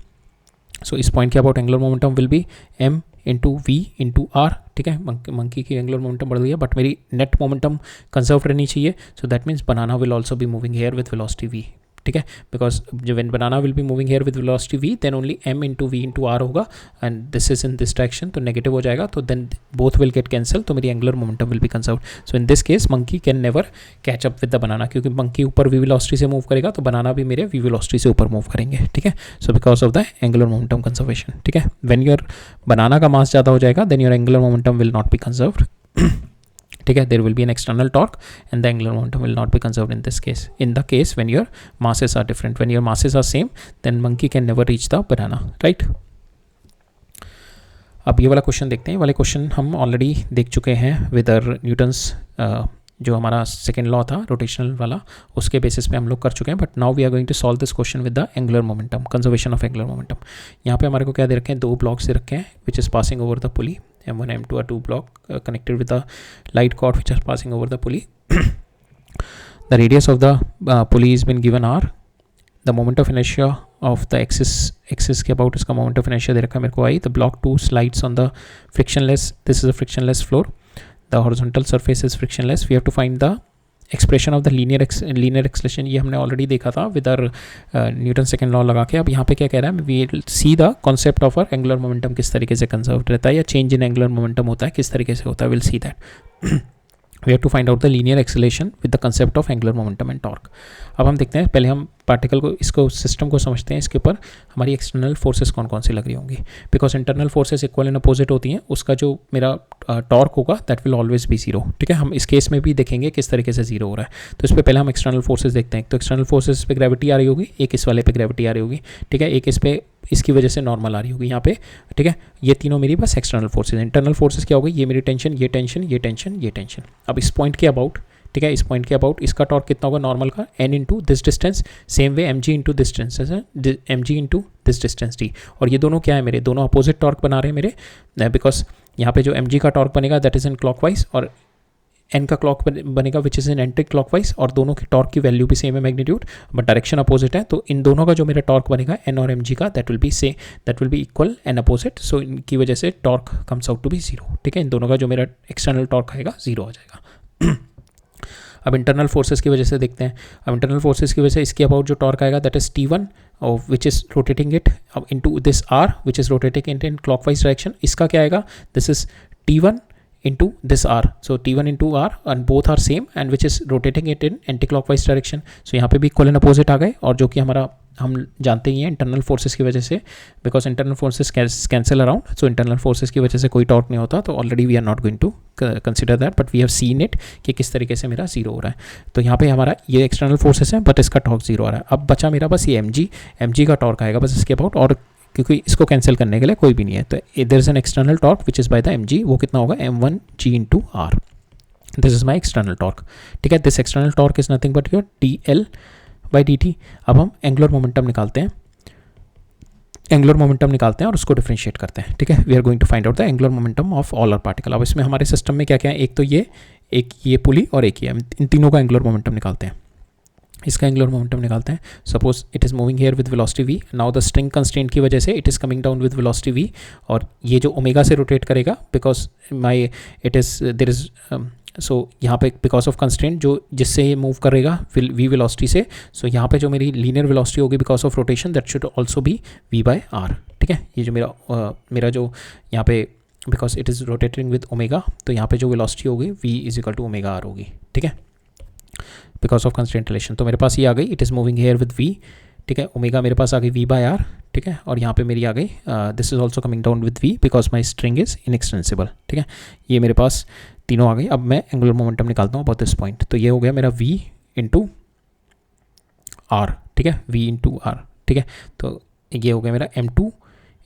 सो इस पॉइंट के about angular momentum will be m into v into are. ठीक है. मंकी की एंगुलर मोमेंटम बढ़ रही है बट मेरी नेट मोमेंटम कंजर्व रहनी चाहिए. So that means banana will also be moving here with velocity v. ठीक है. Because when banana will be moving here with velocity v then only m into v into r होगा and this is in this direction. तो negative हो जाएगा तो then both will get cancel. तो मेरी angular momentum will be conserve. So in this case monkey can never catch up with the banana क्योंकि monkey ऊपर we velocity से move करेगा तो बनाना भी मेरे वी वेलोसिटी से ऊपर मूव करेंगे. ठीक है. So because of the angular momentum conservation. ठीक है. व्हेन योर बनाना का मास ज़्यादा हो जाएगा then your angular momentum will not be conserved. ठीक है. There will be an external torque and the angular momentum will not be conserved in this case. In the case when your masses are different, when your masses are same then monkey can never reach the banana. Right. अब ये वाला question देखते हैं. वाले question हम already देख चुके हैं विद न्यूटन्स जो हमारा सेकेंड लॉ था रोटेशनल वाला, उसके बेसिस पे हम लोग कर चुके हैं. But now we are going to solve this question with the angular momentum, conservation of angular momentum. यहाँ पे हमारे को क्या दे रखे हैं, दो ब्लॉक्स दे रखे हैं which is passing over the pulley. M1 M2 are two block connected with the light cord which are passing over the pulley. The radius of the pulley has been given r. The moment of inertia of the axis के about इसका moment of inertia दे रखा है मेरे को I. The block 2 slides on the frictionless. This is a frictionless floor. The horizontal surface is frictionless. We have to find the expression of the linear acceleration. ये हमने already देखा था with our Newton second law लगा के. अब यहाँ पे क्या कह रहा है, we will see the concept of our angular momentum किस तरीके से कंजर्व रहता है या चेंज इन एंगुलर मोमेंटम होता है किस तरीके से होता है. Will see that. We have to find out the linear acceleration with the concept of angular momentum and torque. अब हम देखते हैं, पहले हम पार्टिकल को, इसको सिस्टम को समझते हैं, इसके ऊपर हमारी एक्सटर्नल फोर्सेस कौन कौन सी लग रही होंगी, because internal forces equal and opposite होती हैं, उसका जो मेरा टॉर्क होगा that will always be zero. ठीक है, हम इस केस में भी देखेंगे किस तरीके से जीरो हो रहा है। तो इस पर पहले हम एक्सटर्नल फोर्सेस देखते हैं। तो एक्सटर्नल फोर्सेस पे ग्रेविटी आ रही होगी, एक इस वाले पे ग्रेविटी आ रही होगी, ठीक है, एक इस पे इसकी वजह से नॉर्मल आ रही होगी यहाँ पे, ठीक है। ये तीनों मेरी बस एक्सटर्नल फोर्सेज। इंटरनल फोर्सेज क्या होगी, ये मेरी टेंशन, ये टेंशन, ये टेंशन, ये टेंशन। अब इस पॉइंट के अबाउट, ठीक है, इस पॉइंट के अबाउट इसका टॉर्क कितना होगा नॉर्मल का, N into this distance, same way m g into this distance, m g into this distance d. और ये दोनों क्या है मेरे, दोनों अपोजिट टॉर्क बना रहे हैं मेरे, बिकॉज यहाँ पे जो एम जी का टॉर्क बनेगा दैट इज इन क्लॉकवाइज, और एन का क्लॉक बनेगा विच इज़ इन एंटी क्लॉकवाइज, और दोनों की टॉर्क की वैल्यू भी सेम है मैग्नीट्यूड, बट डायरेक्शन अपोजिट है। तो इन दोनों का जो मेरा टॉर्क बनेगा एन और एम जी का, that will be equal and opposite. So इनकी वजह से torque comes out to be zero. ठीक है, इन दोनों का जो मेरा एक्सटर्नल टॉर्क आएगा जीरो आ जाएगा। अब इंटरनल फोर्सेस की वजह से देखते हैं। अब इंटरनल फोर्सेस की वजह से इसके अबाउट जो टॉर्क आएगा दैट is T1 which is rotating it into this R which is rotating it in clockwise direction. इसका क्या आएगा, this is T1 into this R, so T1 into R and both are same and which is rotating it in anti-clockwise direction. So यहाँ पे भी equal and opposite आ गए, और जो कि हमारा हम जानते ही हैं इंटरनल फोर्सेस की वजह से, because internal forces cancel around, so internal forces की वजह से कोई टॉर्क नहीं होता। तो already we are not going to consider that, but we have seen it कि किस तरीके से मेरा जीरो हो रहा है। तो यहाँ पे हमारा ये एक्सटर्नल फोर्सेस है बट इसका टॉर्क जीरो आ रहा है। अब बचा मेरा बस ये एम जी का टॉर्क आएगा बस इसके अबाउट, और क्योंकि इसको कैंसिल करने के लिए कोई भी नहीं है, तो there is an external torque which is by the m g, वो कितना होगा m1 g into r. This is my external torque. ठीक है, this external torque is nothing but your dl by dt। अब हम एंगुलर मोमेंटम निकालते हैं, angular momentum निकालते हैं और उसको डिफरेंशिएट करते हैं। ठीक है, we are going to find out the angular momentum of all our particle. अब इसमें हमारे सिस्टम में क्या क्या है, एक तो ये, एक ये पुली और एक ये, इन तीनों का एंगुलर मोमेंटम निकालते हैं। इसका एंगुलर मोमेंटम निकालते हैं। Suppose it is moving here with velocity v, now the string constraint की वजह से it is coming down with velocity v, और ये जो ओमेगा से रोटेट करेगा because my it is there is, so यहाँ पे बिकॉज ऑफ कंस्ट्रेंट जो जिससे ये मूव करेगा v वेलोसिटी से, सो यहाँ पे जो मेरी लीनियर वेलोसिटी होगी because of rotation that should also be v by r। ठीक है, ये जो मेरा जो यहाँ पे because it is rotating with omega, तो यहाँ पे जो वेलोसिटी होगी v is equal to omega r होगी। ठीक है, बिकॉज ऑफ कंस्ट्रेंट रिलेशन। तो मेरे पास ये आ गई, it is moving here with v। ठीक है, ओमेगा मेरे पास आ गई v बाय r। ठीक है, और यहाँ पे मेरी आ गई this is also coming down with v because my string is inextensible. ठीक है, ये मेरे पास तीनों आ गई। अब मैं एंगुलर मोमेंटम निकालता हूँ अबाउट दिस पॉइंट। तो ये हो गया मेरा v इंटू आर। ठीक है, v इंटू आर। ठीक है, तो ये हो गया मेरा m2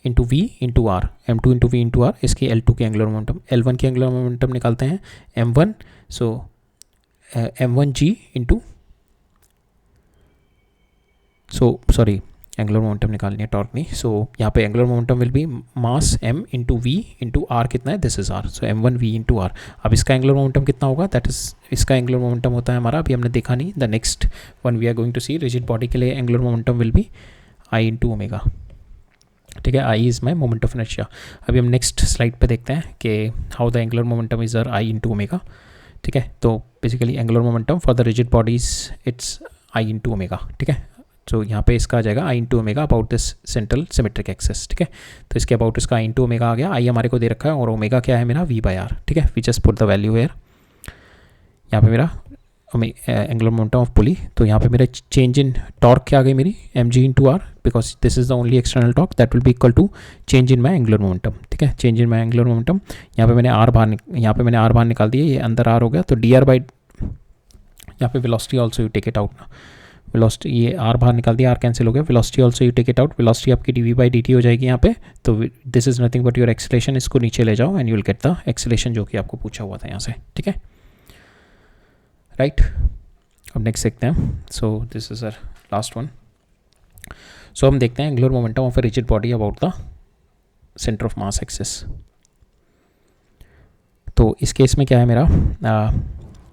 into v into r, m2 into v into r. इसकी L2 की एंगुलर मोमेंटम, L1 की एंगुलर मोमेंटम निकालते हैं m1, so m1g into, sorry angular momentum निकालनी है, टॉर्क नहीं। सो यहाँ पे angular momentum will be mass m into v into r, कितना है, this is r, so m1v into are. अब इसका एंगुलर मोमेंटम कितना होगा, दैट इज, इसका एंगुलर मोमेंटम होता है हमारा, अभी हमने देखा नहीं, the next one we are going to see, rigid body के लिए angular momentum will B i into omega. ठीक है, i is my moment of inertia. अभी हम नेक्स्ट स्लाइड पे देखते हैं कि how the angular momentum is i into omega. ठीक है, तो basically angular momentum for the rigid bodies it's i into omega. ठीक है, तो यहाँ पे इसका आ जाएगा i into omega about this central symmetric axis. ठीक है, तो इसके अबाउट इसका i इंटू ओमेगा आ गया। i हमारे को दे रखा है और ओमेगा क्या है मेरा v बाय r। ठीक है, we just put the value here. यहाँ पे मेरा एंगुलर मोमेंटम ऑफ पुली, तो यहाँ पे मेरा चेंज इन टॉर्क क्या आ गई मेरी, mg into r, because this is the only external torque that will be equal to change in my angular momentum. ठीक है, change in my angular momentum. यहाँ पे मैंने r बाहर निकाल दिया, ये अंदर r हो गया, तो डी आर बाई, यहाँ पे velocity also you take it out ना, वेलोसिटी ये r बाहर निकाल दिया, r कैंसिल हो गया, velocity also you take it out, velocity आपकी dv बाई dt हो जाएगी यहाँ पे। तो this is nothing but your acceleration, इसको नीचे ले जाओ and you will get the acceleration जो कि आपको पूछा हुआ था यहाँ से। ठीक है, राइट। अब नेक्स्ट देखते हैं। So this is our last one. So हम देखते हैं angular momentum of a rigid body about the centre of mass axis. तो इस केस में क्या है मेरा,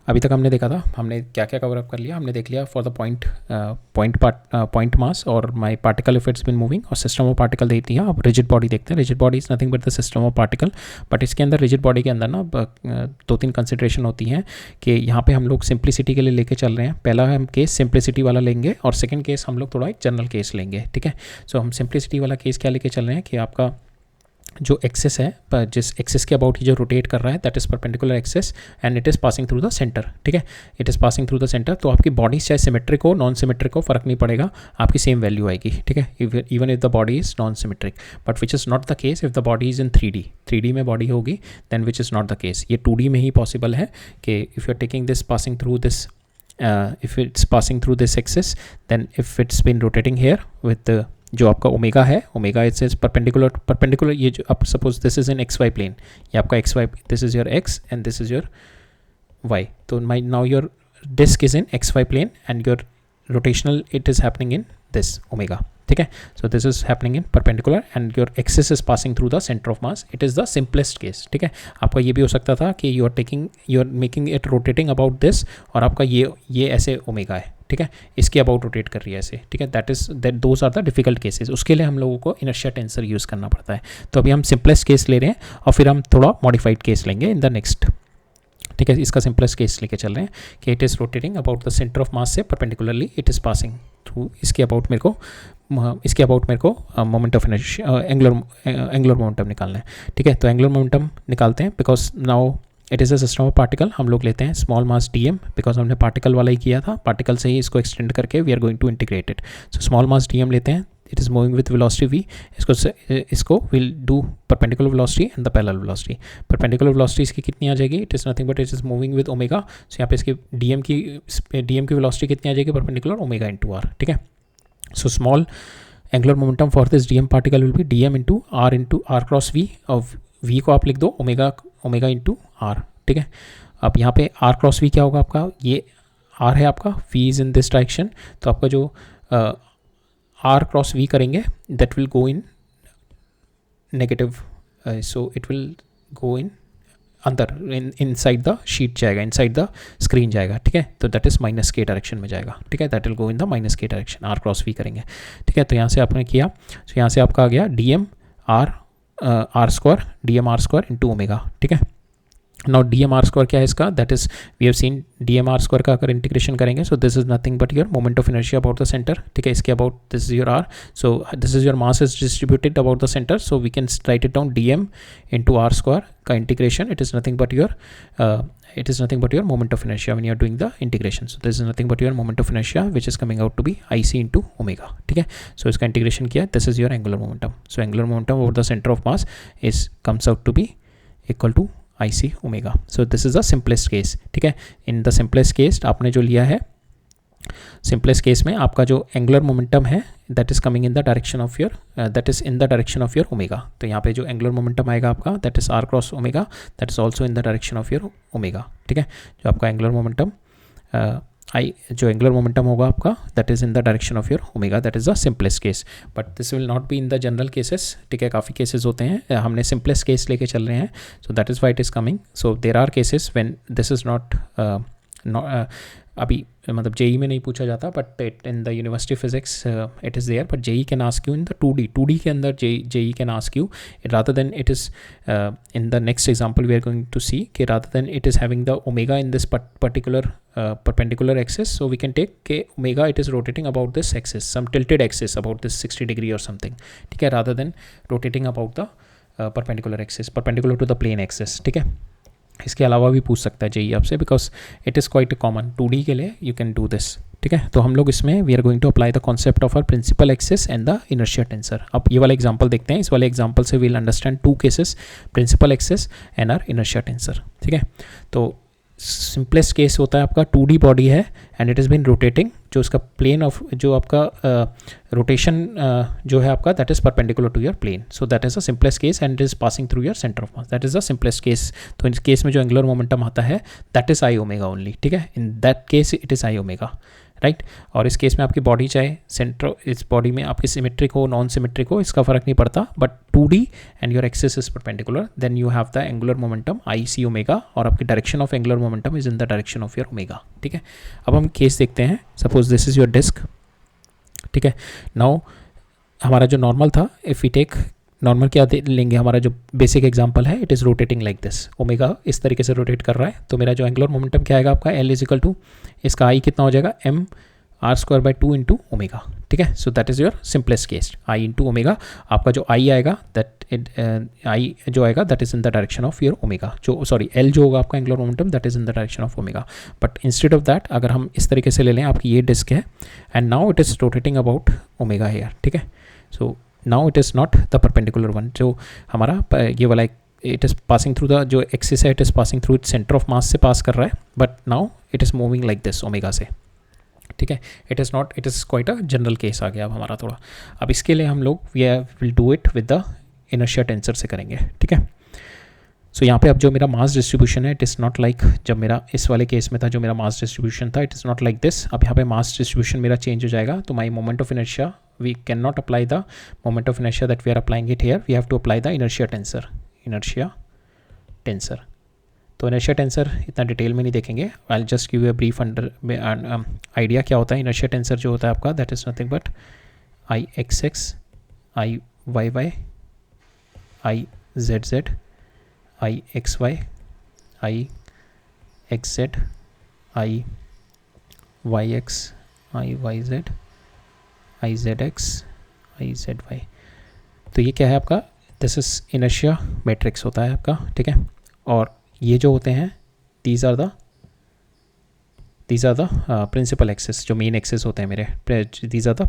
अभी तक हमने देखा था, हमने क्या क्या कवर अप कर लिया, हमने देख लिया फॉर द पॉइंट मास और my particle if it's been moving, और सिस्टम ऑफ पार्टिकल देखती है। अब रिजिड बॉडी देखते हैं। Rigid body is nothing but the system of particle, but इसके अंदर रिजिड बॉडी के अंदर ना 2-3 कंसिडरेशन होती हैं कि यहाँ पे हम लोग सिंप्लिसिटी के लिए लेके चल रहे हैं। पहला हम केस सिंप्लिसिटी वाला लेंगे और सेकेंड केस हम लोग थोड़ा एक जनरल केस लेंगे। ठीक है, सो हम सिंप्लिसिटी वाला केस क्या लेके चल रहे हैं कि आपका जो एक्सेस है, पर जिस एक्सेस के अबाउट ही जो रोटेट कर रहा है, that is perpendicular axis and it is passing through the centre, ठीक है, it is passing through the centre. तो आपकी बॉडी चाहे सिमेट्रिक हो नॉन सिमेट्रिक हो, फर्क नहीं पड़ेगा, आपकी सेम वैल्यू आएगी, ठीक है, even if the body is non symmetric, but which is not the case if the body is in 3D में बॉडी होगी, then which is not the case. ये 2D में ही पॉसिबल है कि if you are taking this passing through this, if it's passing through this axis, then if it's been rotating here with जो आपका omega है, omega it's is perpendicular, ये जो आप suppose this is in x Y plane, ये आपका x y, this is your x and this is your y, तो my now your disc is in x Y plane and your rotational it is happening in this omega, ठीक है। So this is happening in perpendicular and your axis is passing through the centre of mass, it is the simplest case, ठीक है। आपका ये भी हो सकता था कि you are making it rotating about this, और आपका ये ऐसे ओमेगा है, ठीक है, इसके अबाउट रोटेट कर रही है ऐसे, ठीक है, that those are the difficult cases. उसके लिए हम लोगों को इनर्शिया टेंसर यूज़ करना पड़ता है। तो अभी हम सिंपलेस्ट केस ले रहे हैं और फिर हम थोड़ा मॉडिफाइड केस लेंगे इन द नेक्स्ट, ठीक है। इसका सिंपलेस्ट केस लेके चल रहे हैं कि it is rotating about the centre of mass से perpendicularly it is passing through, इसके अबाउट मेरे को moment of inertia, angular momentum निकालना है, ठीक है। तो एंगुलर मोमेंटम निकालते हैं, because now it is a system of particle, हम लोग लेते हैं स्मॉल मास dm, बिकॉज हमने पार्टिकल वाला ही किया था, पार्टिकल से ही इसको एक्सटेंड करके we are going to integrate it. So small mass dm लेते हैं, it is moving with velocity v, इसको will do perpendicular velocity and the parallel velocity. Perpendicular velocity इसकी कितनी आ जाएगी, it is nothing but it is moving with omega, so यहाँ पे इसकी डीएम की वेलोसिटी कितनी आ जाएगी, परपेंडिकुलर ओमेगा इंटू आर, ठीक है। So small angular momentum for this dm particle will be dm into are cross v, और v को आप लिख दो ओमेगा इंटू आर, ठीक है। अब यहाँ पे r क्रॉस v क्या होगा आपका, ये r है आपका, v is in this direction, तो आपका जो r क्रॉस v करेंगे that will go in negative, so it will go in अंदर इनसाइड द शीट जाएगा, इनसाइड द स्क्रीन जाएगा, ठीक है। तो दैट इज़ माइनस के डायरेक्शन में जाएगा, ठीक है, that will go in the minus के डायरेक्शन, आर क्रॉस वी करेंगे, ठीक है। तो यहाँ से आपने किया, तो यहाँ से आपका आ गया dm r square into omega, ठीक है। नाउ dm आर स्क्वायर क्या है इसका, that is we have seen dm r square का अगर इंटीग्रेशन करेंगे, so this is nothing but your moment of inertia about the centre, ठीक है। इसके about this is your r, so this is your mass is distributed about the centre, so we can write it down dm into r square का integration, it is nothing but your moment of inertia when you are doing the integration, so this is nothing but your moment of inertia which is coming out to be IC into omega, ठीक है। सो इसका integration किया, this is your angular momentum, so angular momentum over the centre of mass is comes out to be equal to IC omega. So this is the simplest case, ठीक है। In the simplest case आपने जो लिया है, simplest case में आपका जो angular momentum है that is coming in the direction of your, that is in the direction of your omega. तो यहाँ पे जो एंगुलर मोमेंटम आएगा आपका that is are cross omega, that is also in the direction of your omega, ठीक है। जो आपका एंगुलर मोमेंटम जो एंगुलर मोमेंटम होगा आपका that is in the direction of your omega, that is the simplest case, but this will not B in the general cases, ठीक है। काफ़ी केसेस होते हैं, हमने सिंपलेस्ट केस लेके चल रहे हैं, so that is why it is coming. So there are cases when this is not अभी मतलब जेई में नहीं पूछा जाता, but in the university physics it is there, but JEE can ask you in the 2D के अंदर JEE can ask you rather than it is in the next example we are going to see कि rather than it is having the omega in this particular perpendicular axis, so we can take के omega it is rotating about this axis, some tilted axis about this 60 degree or something, ठीक है, rather than rotating about the perpendicular axis, perpendicular to the plane axis, ठीक है। इसके अलावा भी पूछ सकता है जेई आपसे, because it is quite common 2D के लिए यू कैन डू दिस, ठीक है। तो हम लोग इसमें we are going to apply the concept of our principal axis and the inertia tensor. अब ये वाला एग्जांपल देखते हैं, इस वाले एग्जांपल से we'll understand 2 cases, principal axis and are inertia tensor, ठीक है। तो सिंपलेस्ट केस होता है आपका 2D बॉडी है and it is been rotating, जो उसका प्लेन ऑफ जो आपका रोटेशन जो है आपका that is perpendicular to your plane, so that is the simplest case and it is passing through your centre of mass, that is the simplest case. तो इस case में जो एंगुलर मोमेंटम आता है that is I omega only, ठीक है। In that case it is I omega, right. और इस केस में आपकी बॉडी चाहे सेंटर, इस बॉडी में आपकी सिमेट्रिक हो नॉन सिमेट्रिक हो इसका फर्क नहीं पड़ता, but 2D and your axis is perpendicular, then you have the angular momentum IC omega, और आपकी direction of angular momentum is in the direction of your omega, ठीक है। अब हम केस देखते हैं, suppose this is your disc, ठीक है। नाउ हमारा जो नॉर्मल था, इफ़ वी टेक नॉर्मल क्या लेंगे, हमारा जो बेसिक एग्जांपल है it is rotating like this, omega इस तरीके से रोटेट कर रहा है, तो मेरा जो एंगुलर मोमेंटम क्या आएगा आपका L इज इक्वल टू, इसका I कितना हो जाएगा M R² by 2 into omega, ठीक है। So that is your simplest case, I into omega. आपका जो आई आएगा आई जो आएगा that is in the direction of your omega, जो सॉरी एल जो होगा आपका angular momentum that is in the direction of omega. But instead of that अगर हम इस तरीके से ले लें, आपकी ये डिस्क है and now it is rotating about omega here, ठीक है। So now it is not the perpendicular one, जो हमारा ये वाला it is passing through the जो एक्सिस है, it is passing through centre of mass से पास कर रहा है, but now it is moving like this omega से, ठीक है। It is not, it is quite a general case आ गया अब हमारा थोड़ा। अब इसके लिए हम लोग we will do it with the inertia tensor से करेंगे, ठीक है। सो यहाँ पे अब जो मेरा मास डिस्ट्रीब्यूशन है, इट इज़ नॉट लाइक जब मेरा इस वाले केस में था जो मेरा मास डिस्ट्रीब्यूशन था, it is not like this. अब यहाँ पे मास डिस्ट्रीब्यूशन मेरा चेंज हो जाएगा, तो my moment of inertia we can not apply the moment of inertia that we are applying it here, we have to apply the inertia tensor, inertia tensor. तो inertia tensor इतना detail में नहीं देखेंगे, I will just give you a brief under idea क्या होता है। Inertia tensor जो होता है आपका that is nothing but I x x, I y y, I z Z, I x y, I x z, I y x, I y z, I z x, I z y. तो ये क्या है आपका, this is inertia matrix होता है आपका, ठीक है। और ये जो होते हैं these are the principal axes, जो मेन एक्सेस होते हैं मेरे, these are the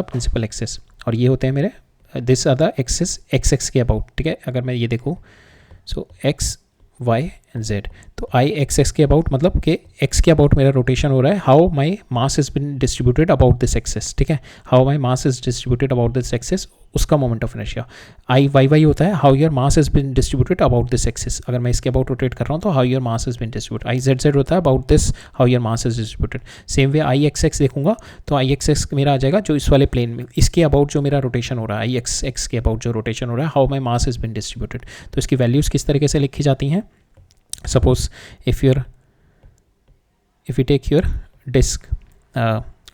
principal axes. और ये होते हैं मेरे this are the axes x x के अबाउट, ठीक है। अगर मैं ये देखूँ so x Y and z, तो आई एक्स एक्स के अबाउट मतलब कि एक्स के अबाउट मेरा रोटेशन हो रहा है, how my mass is been distributed about this axes, ठीक है। How my mass is distributed about this axes, उसका moment of inertia. I y y होता है how your mass is been distributed about this axes, अगर मैं इसके about rotate कर रहा हूँ तो how your mass is been distributed. I z z होता है about this how your mass is distributed. Same way I x x देखूंगा तो आई एक्स एक्स मेरा आ जाएगा जो इस वाले प्लेन में, इसके अबाउट जो मेरा रोटेशन हो रहा है, आई एक्स एक्स के अबाउट जो रोटेशन हो रहा है, how my mass is been distributed. तो इसकी वैल्यूज़ किस तरीके से लिखी जाती हैं, suppose if you take your disc,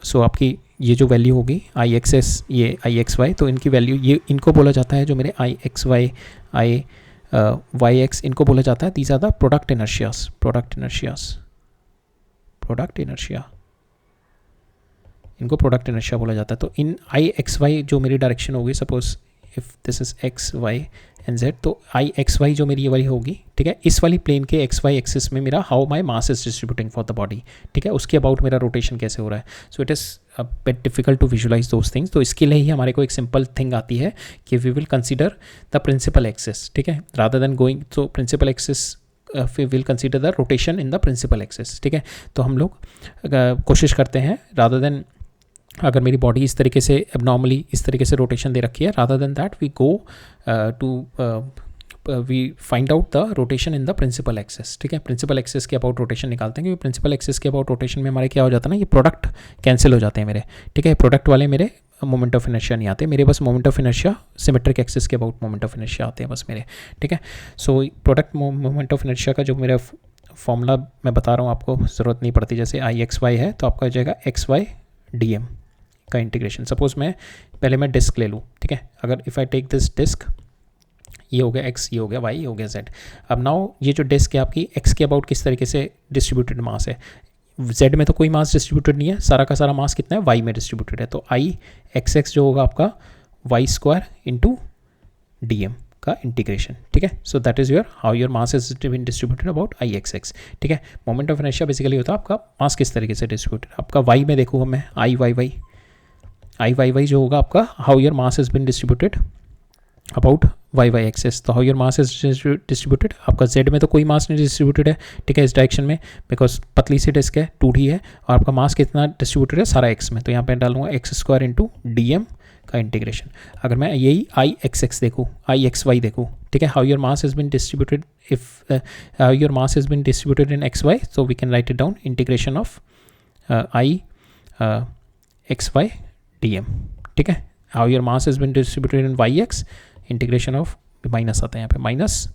so आपकी ये जो वैल्यू होगी आई एक्स एस, ये आई एक्स वाई, तो इनकी वैल्यू ये इनको बोला जाता है जो मेरे आई एक्स वाई, आई वाई एक्स, इनको बोला जाता है दीज आर द प्रोडक्ट इनर्शियास, इनको प्रोडक्ट इनर्शिया बोला जाता है। तो इन आई एक्स वाई जो मेरी डायरेक्शन होगी, suppose if this is x Y and z, तो आई एक्स वाई जो मेरी ये वाली होगी, ठीक है, इस वाली प्लेन के एक्स वाई एक्सिस में मेरा how my mass is distributing for the body, ठीक है, उसके अबाउट मेरा रोटेशन कैसे हो रहा है। So it is a bit difficult to visualise those things. तो इसके लिए ही हमारे को एक सिंपल थिंग आती है कि we will consider the principal axis, ठीक है, rather than going, so principal axis we will consider the rotation in the principal axis, ठीक है। तो हम लोग कोशिश करते हैं रादर देन, अगर मेरी बॉडी इस तरीके से एबनॉर्मली इस तरीके से रोटेशन दे रखी है, rather than that we go to we find out the rotation in the principal axes, ठीक है। प्रिंसिपल एक्सेस के अबाउट रोटेशन निकालते हैं, क्योंकि प्रिंसिपल एक्सेस के अबाउट रोटेशन में हमारे क्या हो जाता है ना, ये प्रोडक्ट कैंसिल हो जाते हैं मेरे, ठीक है। प्रोडक्ट वाले मेरे मोमेंट ऑफ इनर्शिया नहीं आते मेरे, बस moment of inertia symmetric axes के अबाउट मोमेंट ऑफ इनर्शिया आते हैं बस मेरे, ठीक है। So product moment of inertia का जो मेरा फॉर्मूला मैं बता रहा हूँ आपको, ज़रूरत नहीं पड़ती, जैसे आई एक्स वाई है तो आपका हो जाएगा एक्स वाई डी एम का इंटीग्रेशन। सपोज मैं डिस्क ले लूँ, ठीक है, अगर if I take this disc, ये हो गया एक्स, ये हो गया वाई, ये हो गया जेड। अब नाउ ये जो डिस्क है आपकी एक्स के अबाउट किस तरीके से डिस्ट्रीब्यूटेड मास है, जेड में तो कोई मास डिस्ट्रीब्यूटेड नहीं है, सारा का सारा मास कितना है, वाई में डिस्ट्रीब्यूटेड है। तो आई एक्स एक्स जो होगा आपका y square into d m का इंटीग्रेशन, ठीक है। So that is your how your mass is been distributed about I x x, ठीक है। मोमेंट ऑफ इनर्शिया बेसिकली होता है आपका मास किस तरीके से डिस्ट्रीब्यूटेड। आपका वाई में देखूँ मैं आई वाई वाई जो होगा आपका how your mass is been distributed about y y axes, so how your mass is distributed. आपका जेड में तो कोई मास नहीं डिस्ट्रीब्यूटेड है, ठीक है, इस डायरेक्शन में, बिकॉज पतली सी डिस्क है, 2D है, और आपका मास कितना डिस्ट्रीब्यूटेड है, सारा एक्स में। तो यहाँ पे डालूंगा x square into d m का इंटीग्रेशन। अगर मैं यही आई एक्स एक्स देखूँ, आई एक्स वाई देखूँ, ठीक है, how your mass is been distributed, if how your mass is been distributed in x y, so we can write it down integration of I x y d m, ठीक है। How your mass is been distributed in y x, integration of, minus आता है यहाँ पे, minus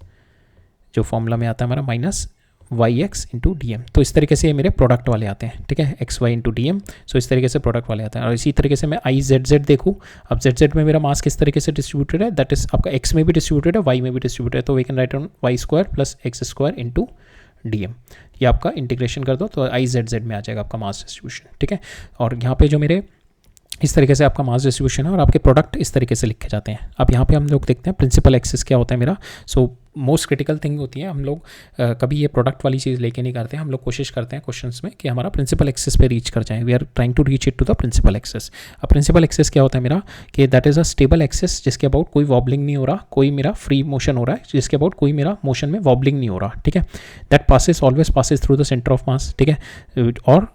जो formula में आता है हमारा minus y x into d m. तो इस तरीके से ये मेरे प्रोडक्ट वाले आते हैं, ठीक है, x y into d m. So इस तरीके से प्रोडक्ट वाले आते हैं। और इसी तरीके से मैं आई जेड जेड देखूँ, अब जेड जेड में मेरा मास किस तरीके से डिस्ट्रीब्यूटेड है, दैट इज आपका एक्स में भी डिस्ट्रीब्यूटेड है, वाई में भी डिस्ट्रीब्यूटेड है। तो we can write on y square plus x square into d m. ये आपका इंटीग्रेशन कर दो तो आई जेड जेड में आ जाएगा आपका मास डिस्ट्रीब्यूशन, ठीक है। और यहाँ पे जो मेरे इस तरीके से आपका मास डिस्ट्रीब्यूशन है और आपके प्रोडक्ट इस तरीके से लिखे जाते हैं। अब यहाँ पे हम लोग देखते हैं प्रिंसिपल एक्सेस क्या होता है मेरा। सो मोस्ट क्रिटिकल थिंग होती है, हम लोग कभी ये प्रोडक्ट वाली चीज़ लेके नहीं करते हैं, हम लोग कोशिश करते हैं क्वेश्चंस में कि हमारा प्रिंसिपल एक्सेस पे रीच कर जाए। We are trying to reach it to the principal axes. अब प्रिंसिपल एक्सेस क्या होता है मेरा कि that is a stable axes जिसके अबाउट कोई वॉबलिंग नहीं हो रहा, कोई मेरा फ्री मोशन हो रहा है, जिसके अबाउट कोई मेरा मोशन में वॉबलिंग नहीं हो रहा, ठीक है। That passes always passes through the centre of मास, ठीक है। और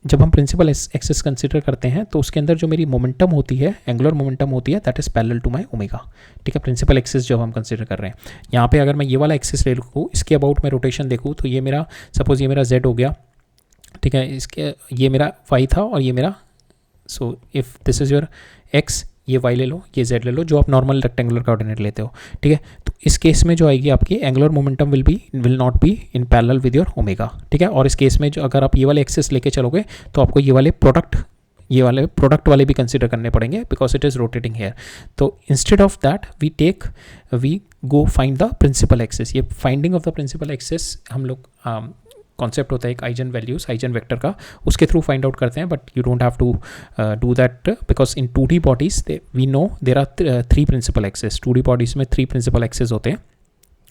जब हम प्रिंसिपल एक्सेस कंसिडर करते हैं तो उसके अंदर जो मेरी मोमेंटम होती है, एंगुलर मोमेंटम होती है, that is parallel to my omega, ठीक है। प्रिंसिपल एक्सेस जो हम कंसिडर कर रहे हैं यहाँ पे, अगर मैं ये वाला एक्सेस ले लूँ, इसके अबाउट मैं रोटेशन देखूँ तो ये मेरा, सपोज ये मेरा z हो गया, ठीक है, इसके ये मेरा y था और ये मेरा, so if this is your x, ये y ले लो, ये z ले लो, जो आप नॉर्मल रेक्टेंगुलर कोऑर्डिनेट लेते हो, ठीक है। तो इस केस में जो आएगी आपकी angular momentum will not be in parallel with your omega, ठीक है। और इस केस में जो अगर आप ये वाले एक्सेस लेके चलोगे तो आपको ये वाले प्रोडक्ट वाले भी कंसिडर करने पड़ेंगे because it is rotating here. तो instead of that we go find the principal axes. ये finding of the principal axes हम लोग कॉन्सेप्ट होता है एक आइजन वैल्यूज, आइजन वेक्टर का, उसके थ्रू फाइंड आउट करते हैं। But you don't have to do that because in 2D bodies we know there are 3 principal axes. 2D bodies में 3 प्रिंसिपल एक्सेस होते हैं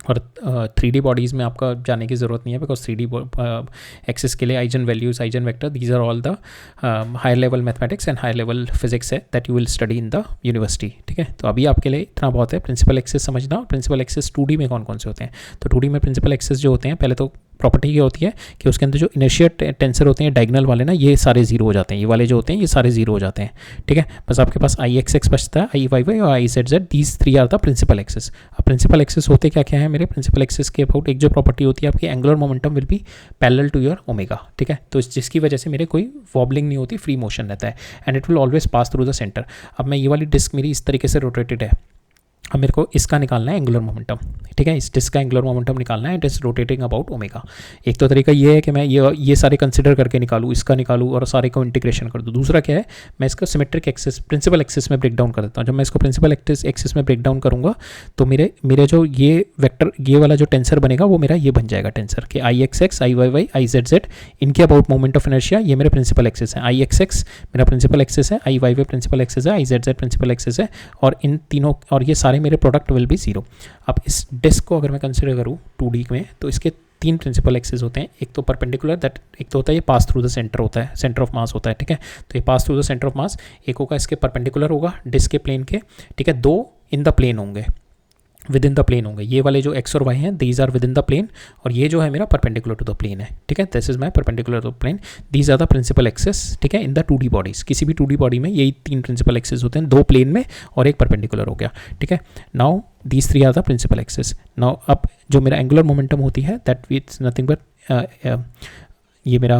और 3D बॉडीज़ में आपका जाने की ज़रूरत नहीं है बिकॉज 3D एक्सेस के लिए eigen values, eigen vector, these are all the higher level mathematics and higher level physics है that you will study in the university, ठीक है। तो अभी आपके लिए इतना बहुत है प्रिंसिपल एक्सेस समझना। प्रिंसिपल एक्सेस 2D में कौन कौन से होते हैं, तो 2D में प्रिंसिपल एक्सेस जो होते हैं, पहले तो प्रॉपर्टी ये होती है कि उसके अंदर जो इनर्शिया टेंसर होते हैं डायगोनल वाले ना, ये सारे जीरो हो जाते हैं, ये वाले जो होते हैं ये सारे जीरो हो जाते हैं, ठीक है। बस आपके पास आई एक्स एक्स बचता है, आई वाई वाई और I z z, these 3 are the principal axes. अब प्रिंसिपल एक्सेस होते क्या क्या है मेरे, प्रिंसिपल एक्सेस के अबाउट एक जो प्रॉपर्टी होती है आपकी, angular momentum will be parallel to your omega, ठीक है। तो जिसकी वजह से मेरे कोई वॉबलिंग नहीं होती, फ्री मोशन रहता है and it will always pass through the centre. अब मैं ये वाली डिस्क मेरी इस तरीके से रोटेटेड है, अब मेरे को इसका निकालना है एंगुलर मोमेंटम, ठीक है, इस डिस्क का एंगुलर मोमेंटम निकालना है, it is rotating about omega. एक तो तरीका ये है कि मैं ये सारे कंसिडर करके निकालूँ, इसका निकालूँ और सारे को इंटीग्रेशन कर दूँ। दूसरा क्या है, मैं इसका सिमेट्रिक एक्सेस प्रिंसिपल एक्सेस में ब्रेक डाउन कर देता हूँ। जब मैं इसको प्रिंसिपल एक्सेस में ब्रेक डाउन करूँगा तो मेरे जो ये वेक्टर, ये वाला जो टेंसर बनेगा वो मेरा ये बन जाएगा टेंसर कि I x x, I y y, I z z, इनके अबाउट मोमेंट ऑफ इनर्शिया, ये मेरे प्रिंसिपल एक्सेस है। आई एक्स एक्स मेरा प्रिंसिपल एक्सेस है, I y y principal axes है, I z z principal axes है, और इन तीनों, और ये सारे मेरे प्रोडक्ट विल बी जीरो। अब इस डिस्क को अगर मैं कंसिडर करूँ 2D में तो इसके 3 प्रिंसिपल एक्सेस होते हैं। एक तो परपेंडिकुलर, दैट एक तो होता है ये पास थ्रू द सेंटर होता है, सेंटर ऑफ मास होता है, ठीक है। तो ये pass through the centre of मास, एक होगा इसके परपेंडिकुलर होगा डिस्क के प्लेन के, ठीक है। 2 इन द प्लेन होंगे, विद इन द प्लेन होंगे, ये वाले जो एक्स और वाई हैं these are within the plane, और ये जो है मेरा परपेंडिकुलर टू द प्लेन है, ठीक है। This is my perpendicular to the plane, these are the principal axes, ठीक है, इन द 2D बॉडीज। किसी भी 2D बॉडी में यही 3 प्रिंसिपल एक्सेस होते हैं, 2 प्लेन में और एक परपेंडिकुलर हो गया, ठीक है। Now these 3 are the principal axes. Now अब जो मेरा एंगुलर मोमेंटम होती है दैट इज नथिंग बट, ये मेरा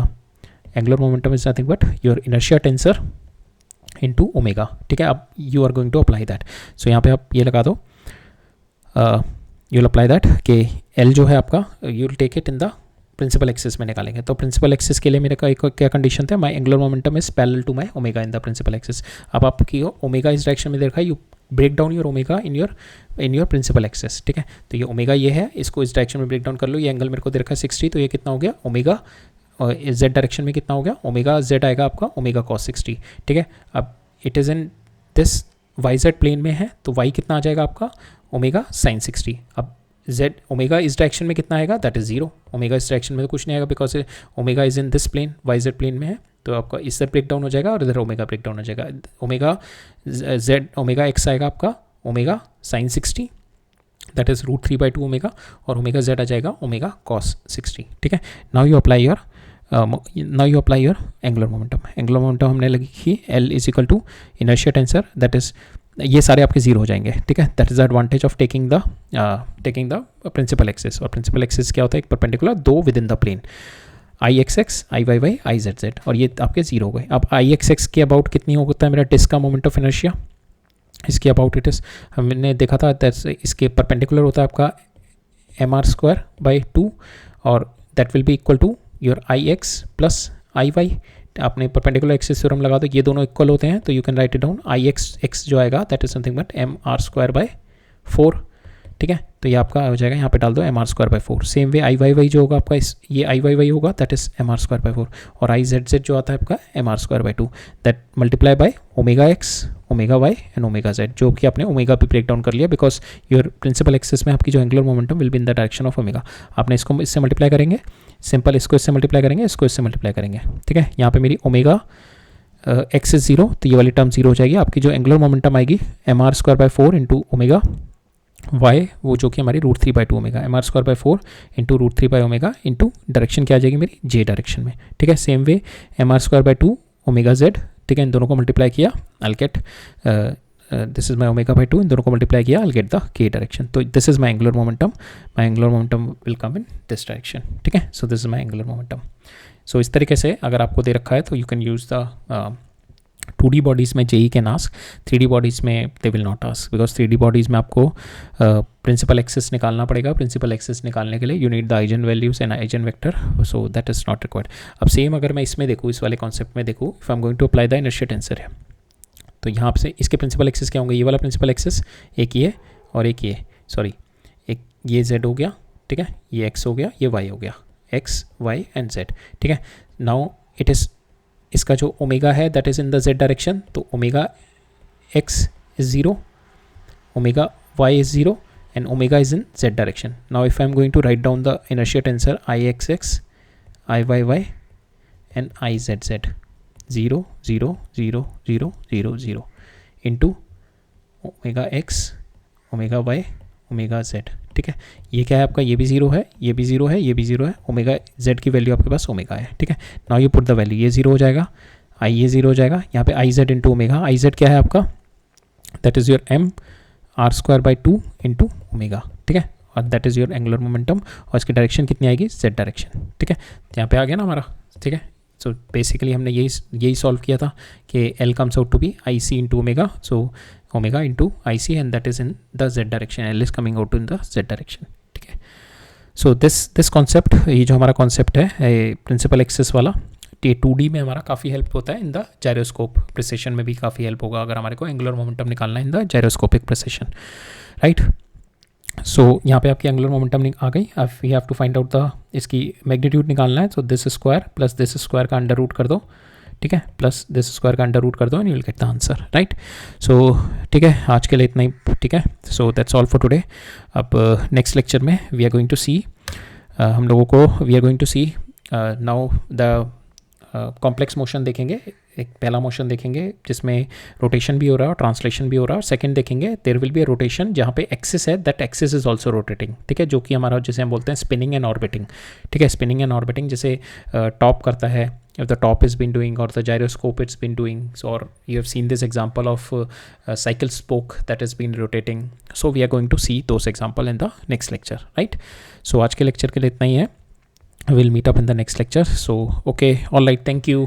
angular momentum is nothing but your inertia tensor into omega, ठीक है। अब you are going to apply that, so यहाँ पे आप ये लगा दो, यू विल अप्लाई दैट कि L जो है आपका, you will take it in the principal axes में निकालेंगे। तो प्रिंसिपल एक्सेस के लिए मेरे का एक क्या कंडीशन था, my angular momentum is parallel to my omega in the principal axes. अब आपकी ओमेगा इस डायरेक्शन में देखा, you break down your omega in your principal axes, ठीक है। तो ये ओमेगा ये है, इसको इस डायरेक्शन में ब्रेक डाउन कर लो, ये एंगल मेरे को दे रखा है 60, तो ये कितना हो गया ओमेगा, और जेड डायरेक्शन में कितना हो गया ओमेगा जेड आएगा आपका ओमेगा कॉस 60, ठीक है। अब it is in this y z plane में है, तो वाई कितना आ जाएगा आपका ओमेगा साइन 60। अब जेड ओमेगा इस डायरेक्शन में कितना आएगा, दैट इज 0। ओमेगा इस डायरेक्शन में तो कुछ नहीं आएगा because omega is in this plane, y z plane में है, तो आपका इससे ब्रेक डाउन हो जाएगा और इधर ओमेगा ब्रेक डाउन हो जाएगा। ओमेगा जेड, ओमेगा एक्स आएगा आपका omega sine 60, that is √3/2 omega, और ओमेगा जेड आ जाएगा ओमेगा कॉस 60, ठीक है। Now you apply your angular momentum. Angular momentum हमने लगी कि L is equal to inertia tensor, that is, ये सारे आपके 0 हो जाएंगे, ठीक है। That is the advantage of taking the principal axes. और प्रिंसिपल एक्सेस क्या होता है, एक perpendicular, 2 within the plane, I x x, I y y, I z z, और ये आपके 0 हो गए। अब आई एक्स एक्स के अबाउट कितनी होता है मेरा डिस्क का मोमेंट ऑफ इनर्शिया, इसके अबाउट इट इज, हमने देखा था इसके परपेंडिकुलर होता है आपका mr²/2, और that will be equal to your I x plus I y. आपने परपेंडिकुलर एक्सिस थ्योरम लगा दो, ये दोनों इक्वल होते हैं, तो you can write it down, I x x जो आएगा दैट इज समथिंग बट mr²/4, ठीक है। तो ये आपका हो जाएगा, यहाँ पे डाल दो mr²/4। सेम वे i जो होगा आपका इस ये i होगा दैट इज mr²/4, और iz जो आता है आपका mr²/2 that multiply by omega x, omega y and omega z, जो कि आपने ओमेगा पे ब्रेक डाउन कर लिया बिकॉज योर प्रिंसिपल एक्सिस में आपकी जो angular momentum will be in the direction of omega. आपने इसको इससे मल्टीप्लाई करेंगे, सिंपल इसको इससे मल्टीप्लाई करेंगे, इसको इससे मल्टीप्लाई करेंगे, ठीक है। यहाँ पे मेरी ओमेगा एक्स इज 0, तो ये वाली टर्म 0 हो जाएगी। आपकी जो एंगुलर मोमेंटम आएगी mr²/4 इंटू ओमेगा वाई, वो जो कि हमारी √3/2 omega, mr²/4 into √3 omega into direction क्या आ जाएगी मेरी जे डायरेक्शन में, ठीक है। Same way mr²/2 omega z, ठीक है, इन दोनों को मल्टीप्लाई किया I get this is my ओमेगा/2, इन दोनों को मल्टीप्लाई किया I get the k direction. तो this is my angular momentum will come in this direction, ठीक है। So this is my angular momentum. So इस तरीके से अगर आपको दे रखा है तो you can use the 2D bodies में JEE can ask, 3D bodies में they will not ask, because 3D bodies में आपको प्रिंसिपल एक्सिस निकालना पड़ेगा। प्रिंसिपल एक्सिस निकालने के लिए you need the eigen values and eigen vector, so that is not required. अब सेम अगर मैं इसमें देखूँ, इस वाले कॉन्सेप्ट में देखूँ, if I am going to apply the inertia tensor है, तो यहाँ से इसके प्रिंसिपल एक्सिस क्या होंगे, ये वाला प्रिंसिपल एक्सिस एक ये और एक ये, सॉरी एक ये z हो गया, ठीक है, ये x हो गया, ये y हो गया, x y एंड z, ठीक है। नाउ इट इज़, इसका जो ओमेगा है that is in the z direction, तो omega x is 0, omega y is 0 and omega is in z direction. Now if I am going to write down the inertia tensor ixx, iyy and izz, 0 0 0 0 0 0 into omega x, omega y, omega z, ठीक है। ये क्या है आपका, ये भी 0 है, ये भी 0 है, ये भी 0 है, ओमेगा जेड की वैल्यू आपके पास ओमेगा है, ठीक है। Now you put the value, ये 0 हो जाएगा, आई ये 0 हो जाएगा, यहाँ पे I Z into omega, I Z क्या है आपका, that is your mr²/2 into omega, ठीक है, और that is your angular momentum, और इसकी डायरेक्शन कितनी आएगी, जेड डायरेक्शन, ठीक है। यहाँ पे आ गया ना हमारा, ठीक है। सो बेसिकली हमने यही सॉल्व किया था कि L comes out to be I c into omega, so omega into I c and that is in the z direction, L is coming out in the z direction, ठीक है। So this concept, ये जो हमारा concept है principal axis वाला, ये 2D में हमारा काफ़ी हेल्प होता है, इन द जायरोस्कोप प्रिसिशन में भी काफ़ी हेल्प होगा अगर हमारे को एंगुलर मोमेंटम निकालना है in the gyroscopic precession, right. So यहाँ पे आपकी एंगुलर मोमेंटम आ गई। अब we have to find out the इसकी मैग्नीट्यूड निकालना है, तो this square plus this square का अंडर रूट कर दो, ठीक है, प्लस दिस स्क्वायर का अंडर रूट कर दो and you will get the answer, right. So ठीक है, आज के लिए इतना ही, ठीक है। So that's all for today. अब नेक्स्ट लेक्चर में we are going to see, हम लोगों को we are going to see now the complex motion देखेंगे। एक पहला मोशन देखेंगे जिसमें रोटेशन भी हो रहा है और ट्रांसलेशन भी हो रहा है, और सेकंड देखेंगे there will be a rotation जहाँ पे एक्सिस है, that axis is also rotating, ठीक है, जो कि हमारा जैसे हम बोलते हैं स्पिनिंग एंड ऑर्बिटिंग, ठीक है। स्पिनिंग एंड ऑर्बिटिंग जैसे टॉप करता है, if the top has been doing or the gyroscope it's been doing, so or you have seen this example of a cycle spoke that has been rotating, so we are going to see those example in the next lecture, right। so आज के lecture के लिए इतना ही है, we'll meet up in the next lecture, so okay, all right, thank you।